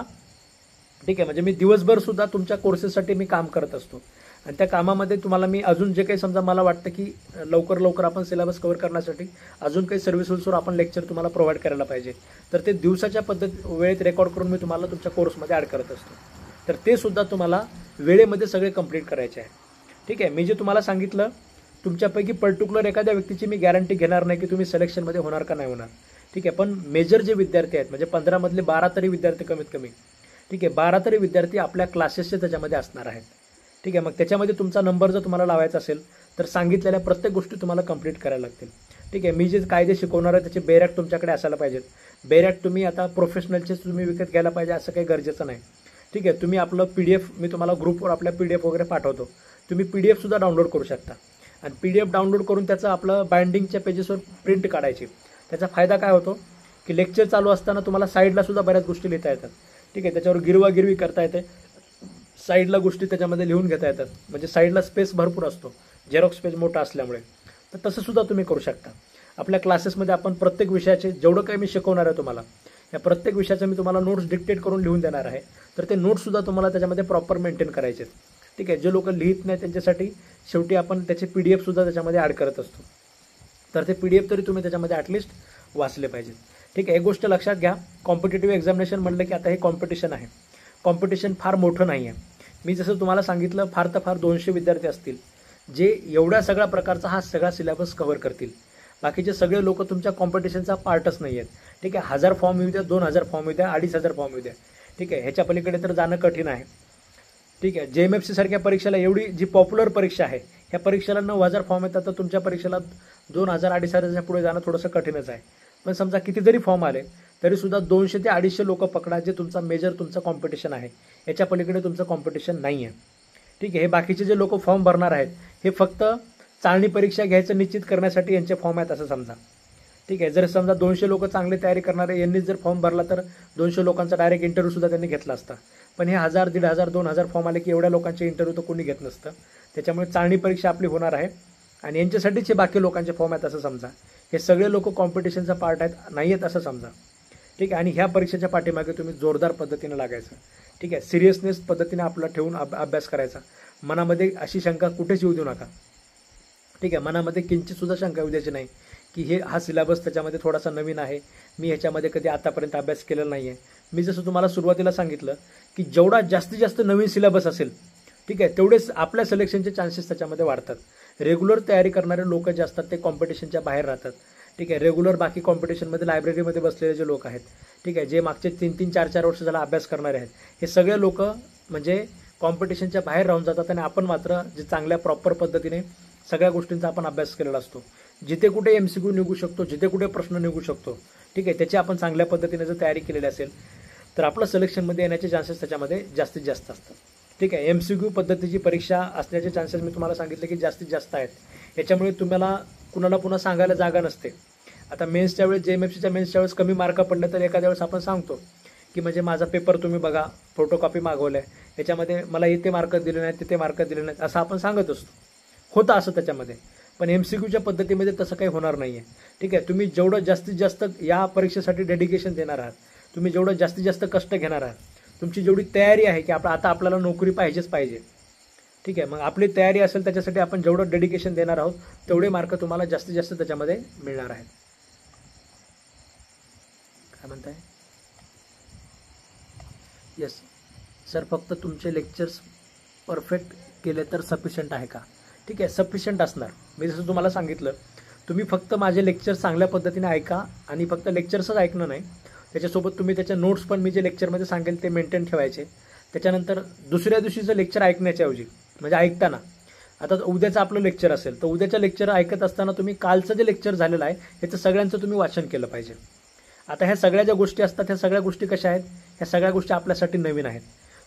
ठीक आहे, म्हणजे मी दिवसभर सुद्धा तुमच्या कोर्सेससाठी मी काम करत असतो, आणि त्या कामामध्ये तुम्हाला मी अजून जे काही समजा मला वाटतं की लवकर आपण सिलेबस कव्हर करण्यासाठी अजून काही सर्व्हिस रूल्सवर आपण लेक्चर तुम्हाला प्रोव्हाइड करायला पाहिजे, तर ते दिवसाच्या वेळेत रेकॉर्ड करून मी तुम्हाला तुमच्या कोर्समध्ये ॲड करत असतो. तर ते सुद्धा तुम्हाला वेळेमध्ये सगळे कंप्लीट करायचे आहे. ठीक आहे, मी जे तुम्हाला सांगितलं तुमच्यापैकी पर्टिक्युलर एखाद्या व्यक्तीची मी गॅरंटी घेणार नाही की तुम्ही सिलेक्शनमध्ये होणार का नाही होणार. ठीक आहे, पण मेजर जे विद्यार्थी आहेत, म्हणजे 15 मधले 12 तरी विद्यार्थी कमीत कमी, ठीक आहे, 12 तरी विद्यार्थी आपल्या क्लासेसचे त्याच्यामध्ये असणार आहेत. ठीक आहे, मग त्याच्यामध्ये तुमचा नंबर जर तुम्हाला लावायचा असेल तर सांगितलेल्या प्रत्येक गोष्टी तुम्हाला कंप्लीट करायला लागतील. ठीक आहे, मी जे कायदे शिकवणार आहे त्याचे बेरॅक्ट तुमच्याकडे असायला पाहिजेत. बेरॅक्ट तुम्ही आता प्रोफेशनलचेच तुम्ही विकत घ्यायला पाहिजे असं काही गरजेचं नाही. ठीक आहे, तुम्ही आपलं PDF मी तुम्हाला ग्रुपवर आपल्या PDF वगैरे पाठवतो, तुम्ही PDF सुद्धा डाउनलोड करू शकता. आणि PDF डाउनलोड करून त्याचं आपलं बाइंडिंगच्या पेजेसवर प्रिंट काढायची. त्याचा फायदा काय होतो की लेक्चर चालू असताना तुम्हाला साईडला सुद्धा बऱ्याच गोष्टी लिहिता येतात. ठीक आहे, त्याच्यावर गिरवागिरवी करता येते, साईडला गोष्टी त्याच्यामध्ये लिहून घेता येतात, म्हणजे साईडला स्पेस भरपूर असतो झेरॉक्स पेज मोठा असल्यामुळे. तर तसं सुद्धा तुम्ही करू शकता. आपल्या क्लासेसमध्ये आपण प्रत्येक विषयाचे जेवढं काही मी शिकवणार आहे तुम्हाला, या प्रत्येक विषयाचं मी तुम्हाला नोट्स डिक्टेट करून लिहून देणार आहे. तर ते नोट्ससुद्धा तुम्हाला त्याच्यामध्ये प्रॉपर मेंटेन करायचे. ठीक आहे, जे लोक लिहित नाही त्यांच्यासाठी शेवटी आपण त्याचे PDF सुद्धा त्याच्यामध्ये ॲड करत असतो. तर ते PDF तरी तुम्ही त्याच्यामध्ये ॲटलिस्ट वाचले पाहिजेत. ठीक आहे, एक गोष्ट लक्षात घ्या, कॉम्पिटेटिव्ह एक्झामिनेशन म्हणलं की आता हे कॉम्पिटिशन आहे. कॉम्पिटिशन फार मोठं नाही आहे. मी जसं तुम्हाला सांगितलं फार तर फार 200 विद्यार्थी असतील जे एवढ्या सगळ्या प्रकारचा हा सगळा सिलेबस कव्हर करतील. बाकीचे सगळे लोक तुमच्या कॉम्पिटिशनचा पार्टच नाही आहेत. ठीक आहे, 1000 फॉर्म येऊ द्या, 2000 फॉर्म येऊ द्या, 2500 फॉर्म येऊ द्या. ठीक आहे, ह्याच्या पलीकडे तर जाणं कठीण आहे. ठीक आहे, JMFC सारख्या परीक्षेला एवढी जी पॉप्युलर परीक्षा आहे ह्या परीक्षेला 9000 फॉर्म येतात, तर तुमच्या परीक्षेला 2000-2500च्या पुढे जाणं थोडंसं कठीणच आहे. पण समजा किती जरी फॉर्म आले तरी सुद्धा 200 ते 250 लोक पकडा जे तुमचा मेजर तुमचं कॉम्पिटिशन आहे. याच्या पलीकडे तुमचं कॉम्पिटिशन नाही आहे. ठीक आहे, हे बाकीचे जे लोक फॉर्म भरणार आहेत हे फक्त चाळणी परीक्षा घ्यायचं निश्चित करण्यासाठी यांचे फॉर्म आहेत असं समजा. ठीक आहे, जर समजा 200 लोक चांगले तयारी करणारे यांनीच जर फॉर्म भरला तर 200 लोकांचा डायरेक्ट इंटरव्ह्यू सुद्धा त्यांनी घेतला असता. पण हे 1000, 1500, 2000 फॉर्म आले की एवढ्या लोकांचे इंटरव्ह्यू तर कोणी घेत नसतं. त्याच्यामुळे चाळणी परीक्षा आपली होणार आहे आणि यांच्यासाठीच हे बाकी लोकांचे फॉर्म आहेत असं समजा. हे सगळे लोक कॉम्पिटिशनचा पार्ट आहेत नाही आहेत असं समजा. ठीक आहे, आणि ह्या परीक्षेच्या पाठीमागे तुम्ही जोरदार पद्धतीनं लागायचं. ठीक आहे, सिरियसनेस पद्धतीने आपला ठेवून अभ्यास करायचा. मनामध्ये अशी शंका कुठेच येऊ देऊ नका. ठीक आहे, मनामध्ये किंचितसुद्धा शंका येऊ द्यायची नाही की हा सिलेबस त्याच्यामध्ये थोडासा नवीन आहे, मी ह्याच्यामध्ये कधी आतापर्यंत अभ्यास केलेला नाही आहे. मी जसं तुम्हाला सुरुवातीला सांगितलं की जेवढा जास्तीत जास्त नवीन सिलेबस असेल, ठीक आहे, तेवढेच आपल्या सिलेक्शनचे चान्सेस त्याच्यामध्ये वाढतात. रेग्युलर तयारी करणारे लोक जे असतात ते कॉम्पिटिशनच्या बाहेर राहतात. ठीक आहे, रेग्युलर बाकी कॉम्पिटिशनमध्ये लायब्ररीमध्ये बसलेले जे लोक आहेत, ठीक आहे, जे मागचे 3-3, 4-4 वर्ष झाला अभ्यास करणारे आहेत, हे सगळे लोक म्हणजे कॉम्पिटिशनच्या बाहेर राहून जातात. आणि आपण मात्र जे चांगल्या प्रॉपर पद्धतीने सगळ्या गोष्टींचा आपण अभ्यास केलेला असतो, जिथे कुठे MCQ निघू शकतो, जिथे कुठे प्रश्न निघू शकतो, ठीक आहे, त्याची आपण चांगल्या पद्धतीने जर तयारी केलेली असेल तर आपलं सिलेक्शनमध्ये येण्याचे चान्सेस त्याच्यामध्ये जास्तीत जास्त असतात. ठीक आहे, MCQ पद्धतीची परीक्षा असण्याचे चान्सेस मी तुम्हाला सांगितले की जास्तीत जास्त आहेत. याच्यामुळे तुम्हाला कुणाला पुन्हा सांगायला जागा नसते. आता मेन्सच्या वेळेस JMFCच्या मेन्सच्या वेळेस कमी मार्क पडले तर एखाद्या वेळेस आपण सांगतो की म्हणजे माझा पेपर तुम्ही बघा, फोटोकॉपी मागवलं आहे, याच्यामध्ये मला इथे मार्क दिले नाहीत, तिथे मार्क दिले नाहीत, असं आपण सांगत असतो. होतं असं त्याच्यामध्ये. पण MCQच्या पद्धतीमध्ये तसं काही होणार नाही आहे. ठीक आहे, तुम्ही जेवढं जास्तीत जास्त या परीक्षेसाठी डेडिकेशन देणार आहात, तुम्ही जेवढं जास्तीत जास्त कष्ट घेणार आहात, तुमची जेवढी तयारी आहे की आता आपल्याला नोकरी पाहिजेच पाहिजे, ठीक आहे, मग आपली तयारी असेल त्याच्यासाठी आपण जेवढं डेडिकेशन देणार आहोत तेवढे मार्क तुम्हाला जास्तीत जास्त त्याच्यामध्ये मिळणार आहेत. काय म्हणताय? येस सर, फक्त तुमचे लेक्चर्स परफेक्ट केले तर सफिशियंट आहे का? ठीक आहे, सफिशियंट असणार. मी जसं तुम्हाला सांगितलं, तुम्ही फक्त माझे लेक्चर चांगल्या पद्धतीने ऐका आणि फक्त लेक्चर्सच ऐकणं नाही, त्याच्यासोबत तुम्ही त्याच्या नोट्स पण मी जे लेक्चरमध्ये सांगेल ते मेंटेन ठेवायचे. त्याच्यानंतर दुसऱ्या दिवशीचं लेक्चर ऐकण्याच्याऐवजी म्हणजे ऐकताना, आता उद्याचं आपलं लेक्चर असेल तर उद्याच्या लेक्चर ऐकत असताना तुम्ही कालचं जे लेक्चर झालेलं आहे ह्याचं सगळ्यांचं तुम्ही वाचन केलं पाहिजे. आता ह्या सगळ्या ज्या गोष्टी असतात ह्या सगळ्या गोष्टी कशा आहेत? ह्या सगळ्या गोष्टी आपल्यासाठी नवीन आहेत.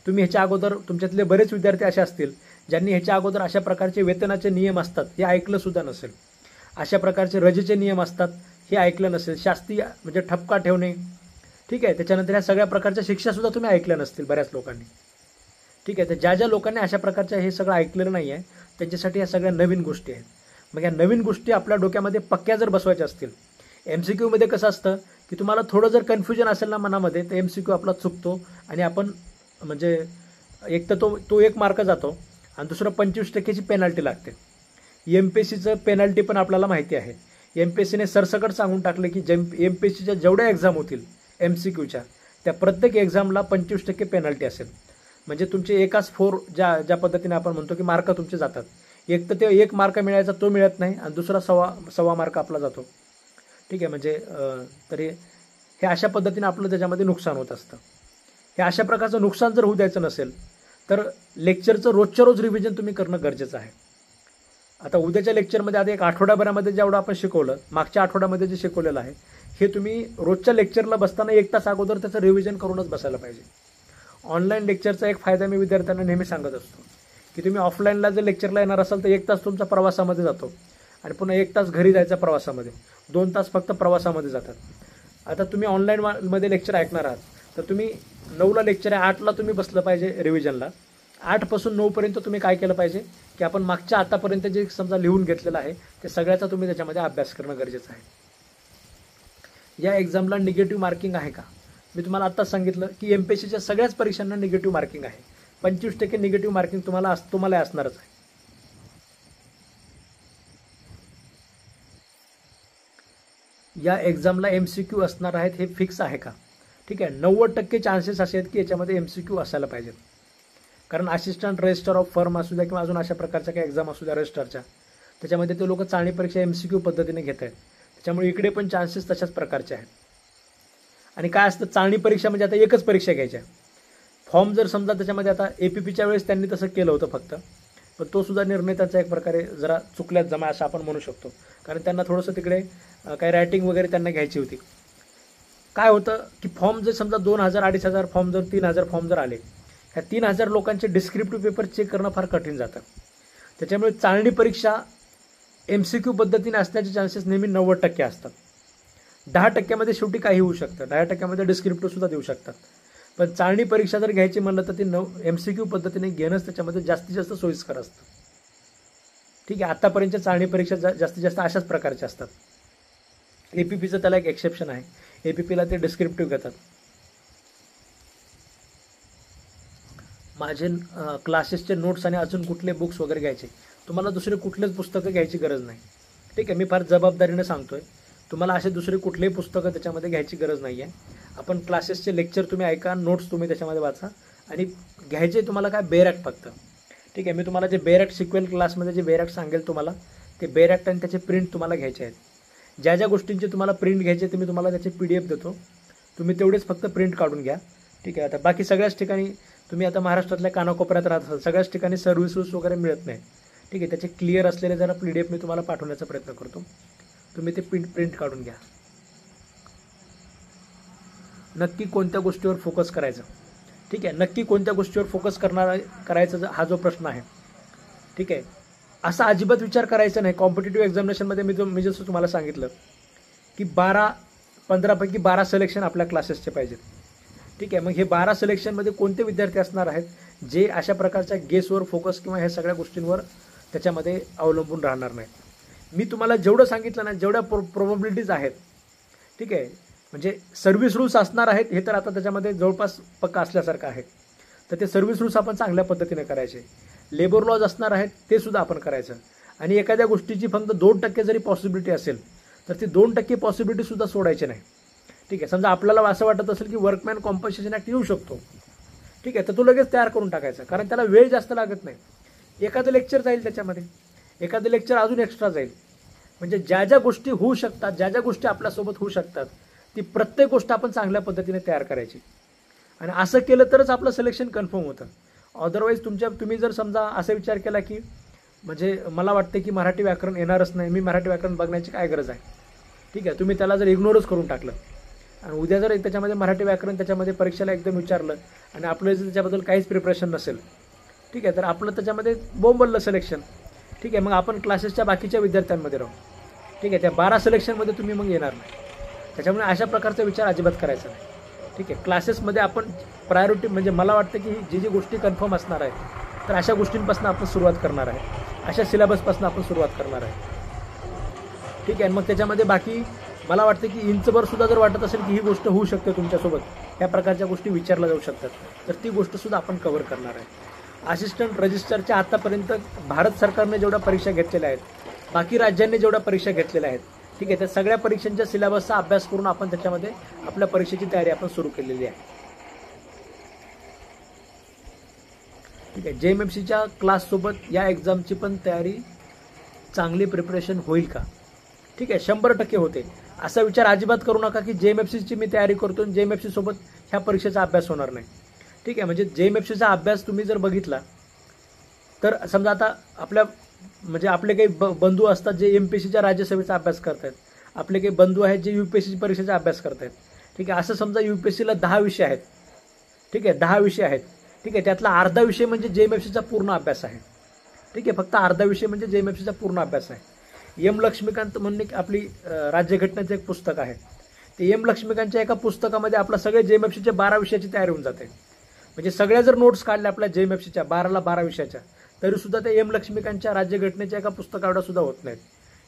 तुम्ही ह्याच्या अगोदर, तुमच्यातले बरेच विद्यार्थी असे असतील ज्यांनी ह्याच्या अगोदर अशा प्रकारचे वेतनाचे नियम असतात हे ऐकलं सुद्धा नसेल, अशा प्रकारचे रजेचे नियम असतात हे ऐकलं नसेल, शास्ती म्हणजे ठपका ठेवणे, ठीक आहे, त्याच्यानंतर ह्या सगळ्या प्रकारच्या शिक्षासुद्धा तुम्ही ऐकल्या नसतील बऱ्याच लोकांनी. ठीक आहे, तर ज्या लोकांनी अशा प्रकारच्या हे सगळं ऐकलेलं नाही आहे त्यांच्यासाठी ह्या सगळ्या नवीन गोष्टी आहेत. मग ह्या नवीन गोष्टी आपल्या डोक्यामध्ये पक्क्या जर बसवायच्या असतील, MCQमध्ये कसं असतं की तुम्हाला थोडं जर कन्फ्युजन असेल ना मनामध्ये तर MCQ आपला चुकतो आणि आपण म्हणजे एक तर तो 1 मार्क जातो आणि दुसरं 25% पेनल्टी लागते. MPSCचं पेनल्टी पण आपल्याला माहिती आहे. MPSCने सरसकट सांगून टाकले की MPSCच्या जेवढ्या एक्झाम होतील MCQच्या त्या प्रत्येक एक्झामला 25% पेनल्टी असेल. म्हणजे तुमचे एकाच ज्या पद्धतीने आपण म्हणतो की मार्क तुमचे जातात. एक तर ते 1 मार्क मिळायचा तो मिळत नाही आणि दुसरा सव्वा मार्क आपला जातो. ठीक आहे, म्हणजे तरी हे अशा पद्धतीने आपलं त्याच्यामध्ये नुकसान होत असतं. हे अशा प्रकारचं नुकसान जर होऊ द्यायचं नसेल तर लेक्चरचं रोजच्या रोज रिव्हिजन तुम्ही करणं गरजेचं आहे. आता उद्याच्या लेक्चरमध्ये आता एक आठवड्याभरामध्ये जेवढं आपण शिकवलं, मागच्या आठवड्यामध्ये जे शिकवलेलं आहे हे तुम्ही रोजच्या लेक्चरला बसताना 1 तास अगोदर त्याचं रिव्हिजन करूनच बसायला पाहिजे. ऑनलाईन लेक्चरचा एक फायदा मी विद्यार्थ्यांना नेहमी सांगत असतो की तुम्ही ऑफलाईनला जर लेक्चरला येणार असाल तर 1 तास तुमचा प्रवासामध्ये जातो आणि पुन्हा 1 तास घरी जायचा प्रवासामध्ये, 2 तास फक्त प्रवासामध्ये जातात. आता तुम्ही ऑनलाईनमध्ये लेक्चर ऐकणार आहात तर तुम्ही 9ला लेक्चर आहे, 8ला तुम्ही बसलं पाहिजे रिव्हिजनला. 8 पासून 9 पर्यंत तुम्ही काय केलं पाहिजे की आपण मागच्या आतापर्यंत जे समजा लिहून घेतलेलं आहे ते सगळ्याचा तुम्ही त्याच्यामध्ये अभ्यास करणं गरजेचं आहे. या एक्झामला निगेटिव्ह मार्किंग आहे का? मी तुम्हाला आत्ताच सांगितलं की MPSCच्या सगळ्याच परीक्षांना निगेटिव्ह मार्किंग आहे. 25% निगेटिव्ह मार्किंग तुम्हाला असणारच आहे. या एक्झामला MCQ असणार आहेत हे फिक्स आहे का? ठीक आहे, 90% चान्सेस असे आहेत की याच्यामध्ये MCQ असायला पाहिजेत. कारण असिस्टंट रजिस्टर ऑफ फर्म असू द्या किंवा अजून अशा प्रकारच्या काही एक्झाम असू द्या रजिस्टरच्या, त्याच्यामध्ये ते लोक चाळणी परीक्षा MCQ पद्धतीने घेत आहेत. त्याच्यामुळे इकडे पण चान्सेस तशाच प्रकारचे आहेत. आणि काय असतं, चाळणी परीक्षा म्हणजे आता एकच परीक्षा घ्यायच्या. फॉर्म जर समजा त्याच्यामध्ये आता APPच्या वेळेस त्यांनी तसं केलं होतं फक्त, पण तो सुद्धा निर्णय त्यांचा एक प्रकारे जरा चुकल्यात जमा असं आपण म्हणू शकतो. कारण त्यांना थोडंसं तिकडे काही रायटिंग वगैरे त्यांना घ्यायची होती. काय होतं की फॉर्म जर समजा 2000, 2500 फॉर्म जर 3000 फॉर्म जर आले, ह्या 3000 लोकांचे डिस्क्रिप्टिव्ह पेपर चेक करणं फार कठीण जातं. त्याच्यामुळे चाळणी परीक्षा MCQ पद्धतीने असण्याचे चान्सेस नेहमी 90% असतात. 10% शेवटी काही होऊ शकतं, 10% डिस्क्रिप्टिव्ह सुद्धा देऊ शकतात. पण चाळणी परीक्षा जर घ्यायची म्हणलं तर ती MCQ पद्धतीने घेणंच त्याच्यामध्ये जास्तीत जास्त सोयीस्कर असतं. ठीक आहे, आतापर्यंतच्या चाळणी परीक्षा जास्तीत जास्त अशाच प्रकारच्या असतात. APPचं त्याला एक एक्सेप्शन आहे, APPला ते डिस्क्रिप्टिव्ह घेतात. माझे क्लासेसचे नोट्स आणि अजून कुठले बुक्स वगैरे घ्यायचे, तुम्हाला दुसरे कुठलेच पुस्तकं घ्यायची गरज नाही. ठीक आहे, मी फार जबाबदारीने सांगतोय, तुम्हाला असे दुसरे कुठलेही पुस्तकं त्याच्यामध्ये घ्यायची गरज नाही आहे. आपण क्लासेसचे लेक्चर तुम्ही ऐका, नोट्स तुम्ही त्याच्यामध्ये वाचा आणि घ्यायचे तुम्हाला काय बेरॅक्ट फक्त. ठीक आहे, मी तुम्हाला जे बेरॅक्ट शिकवेल क्लासमध्ये, जे बेरॅक्ट सांगेल तुम्हाला, ते बेरॅक्ट आणि त्याचे प्रिंट तुम्हाला घ्यायचे आहेत. ज्या ज्या गोष्टींचे तुम्हाला प्रिंट घ्यायचे ते मी तुम्हाला त्याचे PDF देतो, तुम्ही तेवढेच फक्त प्रिंट काढून घ्या. ठीक आहे, आता बाकी सगळ्याच ठिकाणी तुम्ही आता महाराष्ट्रातल्या कानाकोपऱ्यात राहत असाल, सगळ्याच ठिकाणी सर्व्हिस रूल्स वगैरे मिळत नाही. ठीक आहे, त्याचे क्लिअर असलेले जरा PDF मी तुम्हाला पाठवण्याचा प्रयत्न करतो, तुम्ही ते प्रिंट काढून घ्या. नक्की कोणत्या गोष्टीवर फोकस करायचं. ठीक आहे, नक्की कोणत्या गोष्टीवर फोकस करायचा हा जो प्रश्न आहे. ठीक आहे, असा अजिबात विचार करायचा नाही. कॉम्पिटिटिव्ह एक्झामिनेशनमध्ये मी जसं तुम्हाला सांगितलं की 15पैकी 12 सिलेक्शन आपल्या क्लासेसचे पाहिजेत. ठीक आहे, मग हे 12 सिलेक्शनमध्ये कोणते विद्यार्थी असणार आहेत जे अशा प्रकारच्या गेसवर फोकस किंवा ह्या सगळ्या गोष्टींवर त्याच्यामध्ये अवलंबून राहणार नाहीत. मी तुम्हाला जेवढं सांगितलं ना, जेवढ्या प्रोबॅबिलिटीज आहेत, ठीक आहे, म्हणजे सर्व्हिस रूल्स असणार आहेत हे तर आता त्याच्यामध्ये जवळपास पक्का असल्यासारखं आहे. तर ते सर्व्हिस रूल्स आपण चांगल्या पद्धतीने करायचे. लेबर लॉज असणार आहेत ते सुद्धा आपण करायचं. आणि एखाद्या गोष्टीची फक्त 2% जरी पॉसिबिलिटी असेल तर ती 2% पॉसिबिलिटी सुद्धा सोडायची नाही. ठीक आहे, समजा आपल्याला असं वाटत असेल की वर्कमॅन कॉम्पन्सेशन ॲक्ट येऊ शकतो, ठीक आहे, तर तो लगेच तयार करून टाकायचा, कारण त्याला वेळ जास्त लागत नाही. एखादं लेक्चर जाईल त्याच्यामध्ये, एखादं लेक्चर अजून एक्स्ट्रा जाईल. म्हणजे ज्या ज्या गोष्टी होऊ शकतात, ज्या ज्या गोष्टी आपल्यासोबत होऊ शकतात, ती प्रत्येक गोष्ट आपण चांगल्या पद्धतीने तयार करायची. आणि असं केलं तरच आपलं सिलेक्शन कन्फर्म होतं. अदरवाईज तुम्ही जर समजा असा विचार केला की म्हणजे मला वाटतं की मराठी व्याकरण येणारच नाही, मी मराठी व्याकरण बघण्याची काय गरज आहे. ठीक आहे, तुम्ही त्याला जर इग्नोरच करून टाकलं आणि उद्या जर त्याच्यामध्ये मराठी व्याकरण त्याच्यामध्ये परीक्षेला एकदम विचारलं आणि आपलं जर त्याच्याबद्दल काहीच प्रिपरेशन नसेल, ठीक आहे, तर आपलं त्याच्यामध्ये बोंबललं सिलेक्शन. ठीक आहे, मग आपण क्लासेसच्या बाकीच्या विद्यार्थ्यांमध्ये राहू. ठीक आहे, त्या 12 सिलेक्शनमध्ये तुम्ही मग येणार नाही. त्याच्यामुळे अशा प्रकारचा विचार अजिबात करायचा नाही. ठीक आहे, क्लासेसमध्ये आपण प्रायोरिटी म्हणजे मला वाटतं की जी गोष्टी कन्फर्म असणार आहे तर अशा गोष्टींपासून आपण सुरुवात करणार आहे, अशा सिलेबसपासून आपण सुरुवात करणार आहे. ठीक आहे, मग त्याच्यामध्ये बाकी मला वाटतं की इंचभर सुद्धा जर वाटत असेल की ही गोष्ट होऊ शकते तुमच्यासोबत, ह्या प्रकारच्या गोष्टी विचारल्या जाऊ शकतात, तर ती गोष्टसुद्धा आपण कव्हर करणार आहे. असिस्टंट रजिस्ट्रारच्या आतापर्यंत भारत सरकारने जेवढ्या परीक्षा घेतलेल्या आहेत, बाकी राज्यांनी जेवढ्या परीक्षा घेतलेल्या आहेत, ठीक आहे, त्या सगळ्या परीक्षांच्या सिलेबसचा अभ्यास करून आपण त्याच्यामध्ये आपल्या परीक्षेची तयारी आपण सुरू केलेली आहे. ठीक आहे, JMFCच्या क्लाससोबत या एक्झामची पण तयारी चांगली प्रिपरेशन होईल का? ठीक आहे, 100% होते. असा विचार अजिबात करू नका की JMFCची मी तयारी करतो आणि JMFC सोबत ह्या परीक्षेचा अभ्यास होणार नाही. ठीक आहे, म्हणजे JMFCचा अभ्यास तुम्ही जर बघितला तर समजा आता आपले काही बंधू असतात जे MPSCच्या राज्यसभेचा अभ्यास करतात, आपले काही बंधू आहेत जे UPSC परीक्षेचा अभ्यास करतात. ठीक आहे, असं समजा UPSCला 10 विषय आहेत. ठीक आहे, 10 विषय आहेत. ठीक आहे, त्यातला अर्धा विषय म्हणजे JMFCचा पूर्ण अभ्यास आहे. ठीक आहे, फक्त अर्धा विषय म्हणजे JMFCचा पूर्ण अभ्यास आहे. M लक्ष्मीकांत म्हणून आपली राज्यघटनेचं एक पुस्तक आहे. ते M लक्ष्मीकांतच्या एका पुस्तकामध्ये आपला सगळे JMFCच्या 12 विषयाची तयारी होऊन जाते. म्हणजे सगळ्या जर नोट्स काढल्या आपल्या JMFCच्या 12ला 12 विषयाच्या, तरी सुद्धा ते M लक्ष्मीकांतच्या राज्यघटनेच्या एका पुस्तकावर सुद्धा होत नाहीत.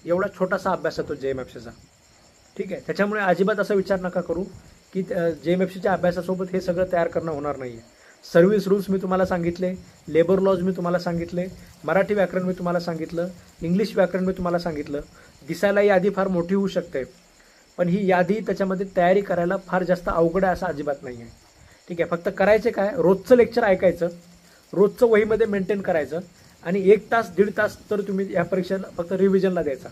एवढा छोटासा अभ्यास आहे तो JMFCचा. ठीक आहे, त्याच्यामुळे अजिबात असा विचार नका करू की JMFCच्या अभ्यासासोबत हे सगळं तयार करणं होणार नाही आहे. सर्व्हिस रूल्स मी तुम्हाला सांगितले, लेबर लॉज मी तुम्हाला सांगितले, मराठी व्याकरण मी तुम्हाला सांगितलं, इंग्लिश व्याकरण मी तुम्हाला सांगितलं. दिसायला ही यादी फार मोठी होऊ शकते, पण ही यादी त्याच्यामध्ये तयारी करायला फार जास्त अवघड आहे असं अजिबात नाही आहे. ठीक आहे, फक्त करायचे काय, रोजचं लेक्चर ऐकायचं, रोजचं वहीमध्ये मेंटेन करायचं आणि 1 तास 1.5 तास तर तुम्ही या परीक्षेला फक्त रिव्हिजनला द्यायचा.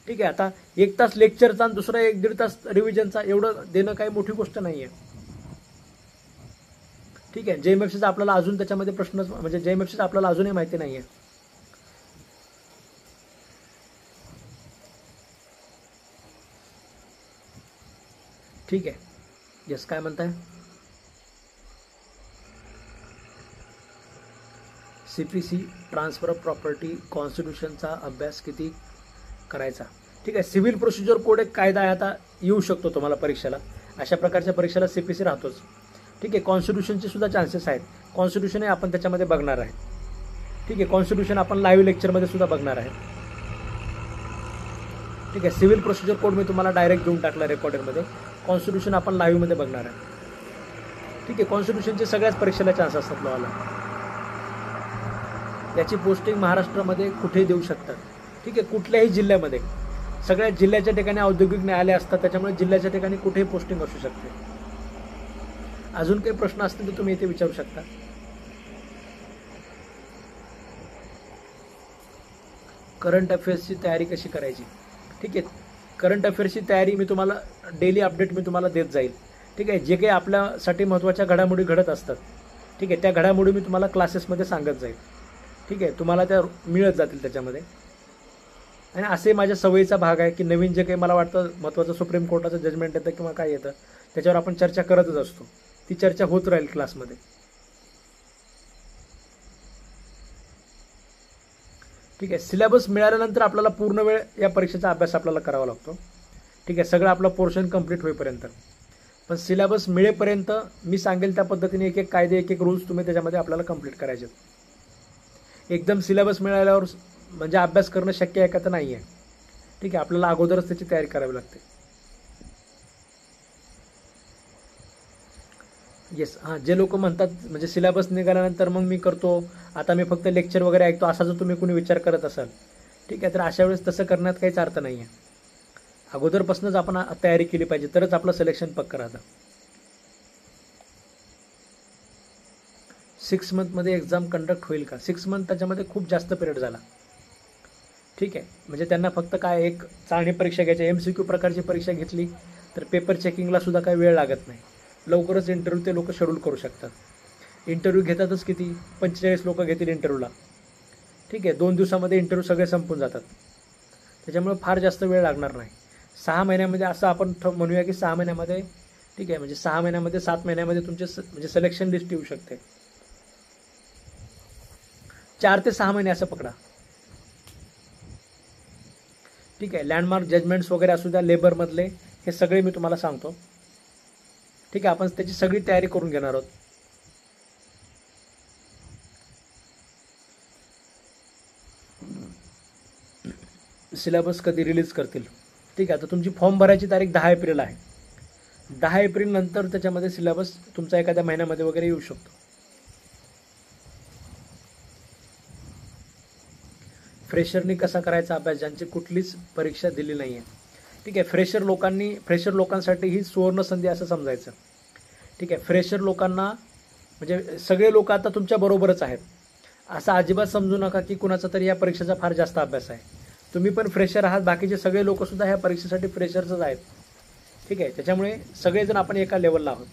ठीक आहे, आता 1 तास लेक्चरचा आणि दुसरा 1-1.5 तास रिव्हिजनचा एवढं देणं काही मोठी गोष्ट नाही आहे. ठीक आहे, JMFCचा आपल्याला अजून त्याच्यामध्ये प्रश्न म्हणजे JMFCचा आपल्याला अजूनही माहिती नाही आहे. ठीक आहे, यस, काय म्हणताय? CPC ट्रान्सफर ऑफ प्रॉपर्टी कॉन्स्टिट्यूशनचा अभ्यास किती करायचा? ठीक आहे, सिव्हिल प्रोसिजर कोड एक कायदा आहे, आता येऊ शकतो तुम्हाला परीक्षेला. अशा प्रकारच्या परीक्षेला CPC राहतोच. ठीक आहे, कॉन्स्टिट्यूशनचे सुद्धा चान्सेस आहेत. कॉन्स्टिट्यूशनही आपण त्याच्यामध्ये बघणार आहे. ठीक आहे, कॉन्स्टिट्यूशन आपण लाईव्ह लेक्चरमध्ये सुद्धा बघणार आहे. ठीक आहे, सिव्हिल प्रोसिजर कोड मी तुम्हाला डायरेक्ट देऊन टाकला रेकॉर्डरमध्ये. कॉन्स्टिट्यूशन आपण लाईव्हमध्ये बघणार आहे. ठीक आहे, कॉन्स्टिट्यूशनचे सगळ्याच परीक्षेला चान्स असतात लॉला. याची पोस्टिंग महाराष्ट्रामध्ये कुठेही देऊ शकतात. ठीक आहे, कुठल्याही जिल्ह्यामध्ये, सगळ्या जिल्ह्याच्या ठिकाणी औद्योगिक न्यायालय असतात, त्याच्यामुळे जिल्ह्याच्या ठिकाणी कुठेही पोस्टिंग असू शकते. अजून काही प्रश्न असतील तर तुम्ही इथे विचारू शकता. करंट अफेअर्सची तयारी कशी करायची? ठीक आहे, करंट अफेअर्सची तयारी मी तुम्हाला डेली अपडेट मी तुम्हाला देत जाईल. ठीक आहे, जे काही आपल्यासाठी महत्त्वाच्या घडामोडी घडत असतात, ठीक आहे, त्या घडामोडी मी तुम्हाला क्लासेसमध्ये सांगत जाईल. ठीक आहे, तुम्हाला त्या मिळत जातील त्याच्यामध्ये. आणि असे माझ्या सवयीचा भाग आहे की नवीन जे काही मला वाटतं महत्त्वाचं सुप्रीम कोर्टाचं जजमेंट येतं किंवा काय येतं त्याच्यावर आपण चर्चा करतच असतो. ती चर्चा होत राहील क्लासमध्ये. ठीक आहे, सिलेबस मिळाल्यानंतर आपल्याला पूर्ण वेळ या परीक्षेचा अभ्यास आपल्याला करावा लागतो. ठीक आहे, सगळं आपलं पोर्शन कंप्लीट होईपर्यंत. पण सिलेबस मिळेपर्यंत मी सांगेल त्या पद्धतीने एक एक कायदे, एक एक रूल्स तुम्ही त्याच्यामध्ये आपल्याला कंप्लीट करायचे. एकदम सिलेबस मिळाल्यावर म्हणजे अभ्यास करणं शक्य आहे का? तर नाही आहे. ठीक आहे, आपल्याला अगोदरच त्याची तयारी करावी लागते. येस, हां, जे लोक म्हणतात म्हणजे सिलेबस निघाल्यानंतर मग मी करतो, आता मी फक्त लेक्चर वगैरे ऐकतो, असा जर तुम्ही कोणी विचार करत असाल, ठीक आहे, तर अशा वेळेस तसं करण्यात काहीच अर्थ नाही आहे. अगोदरपासूनच आपण तयारी केली पाहिजे, तरच आपलं सिलेक्शन पक्कं राहतं. 6 मंथमध्ये एक्झाम कंडक्ट होईल का? 6 मंथ त्याच्यामध्ये खूप जास्त पिरियड झाला. ठीक आहे, म्हणजे त्यांना फक्त काय एक चाळणी परीक्षा घ्यायची, MCQ प्रकारची परीक्षा घेतली तर पेपर चेकिंगला सुद्धा काही वेळ लागत नाही. लवकरच इंटरव्ह्यू ते लोक शेड्यूल करू शकतात. इंटरव्ह्यू घेतातच किती, 45 लोक घेतील इंटरव्ह्यूला. ठीक आहे, 2 दिवसामध्ये इंटरव्ह्यू सगळे संपून जातात. त्याच्यामुळे फार जास्त वेळ लागणार नाही. 6 महिन्यामध्ये असं आपण म्हणूया की 6 महिन्यामध्ये, ठीक आहे, म्हणजे 6 महिन्यामध्ये 7 महिन्यामध्ये तुमचे म्हणजे सिलेक्शन लिस्ट येऊ शकते. 4 ते 6 महिने असं पकडा. ठीक आहे, लँडमार्क जजमेंट्स वगैरे असू द्या, लेबरमधले, हे सगळे मी तुम्हाला सांगतो. ठीक आहे, आपण त्याची सगळी तयारी करून घेणार आहोत. सिलेबस कधी रिलीज करतील? ठीक आहे, आता तुमची फॉर्म भरायची तारीख 10 एप्रिल आहे. 10 एप्रिल नंतर त्याच्यामध्ये सिलेबस तुमचा एखाद्या महिन्यामध्ये वगैरे येऊ शकतो. फ्रेशरनी कसा करायचा अभ्यास, ज्यांची कुठलीच परीक्षा दिली नाही आहे? ठीक आहे, फ्रेशर लोकांसाठी ही सुवर्ण संधी असं समजायचं. ठीक आहे, फ्रेशर लोकांना म्हणजे सगळे लोक आता तुमच्या बरोबरच आहेत असं अजिबात समजू नका की कुणाचा तरी या परीक्षेचा फार जास्त अभ्यास आहे. तुम्ही पण फ्रेशर आहात, बाकीचे सगळे लोकसुद्धा ह्या परीक्षेसाठी फ्रेशरच आहेत. ठीक आहे, त्याच्यामुळे सगळेजण आपण एका लेवलला आहोत.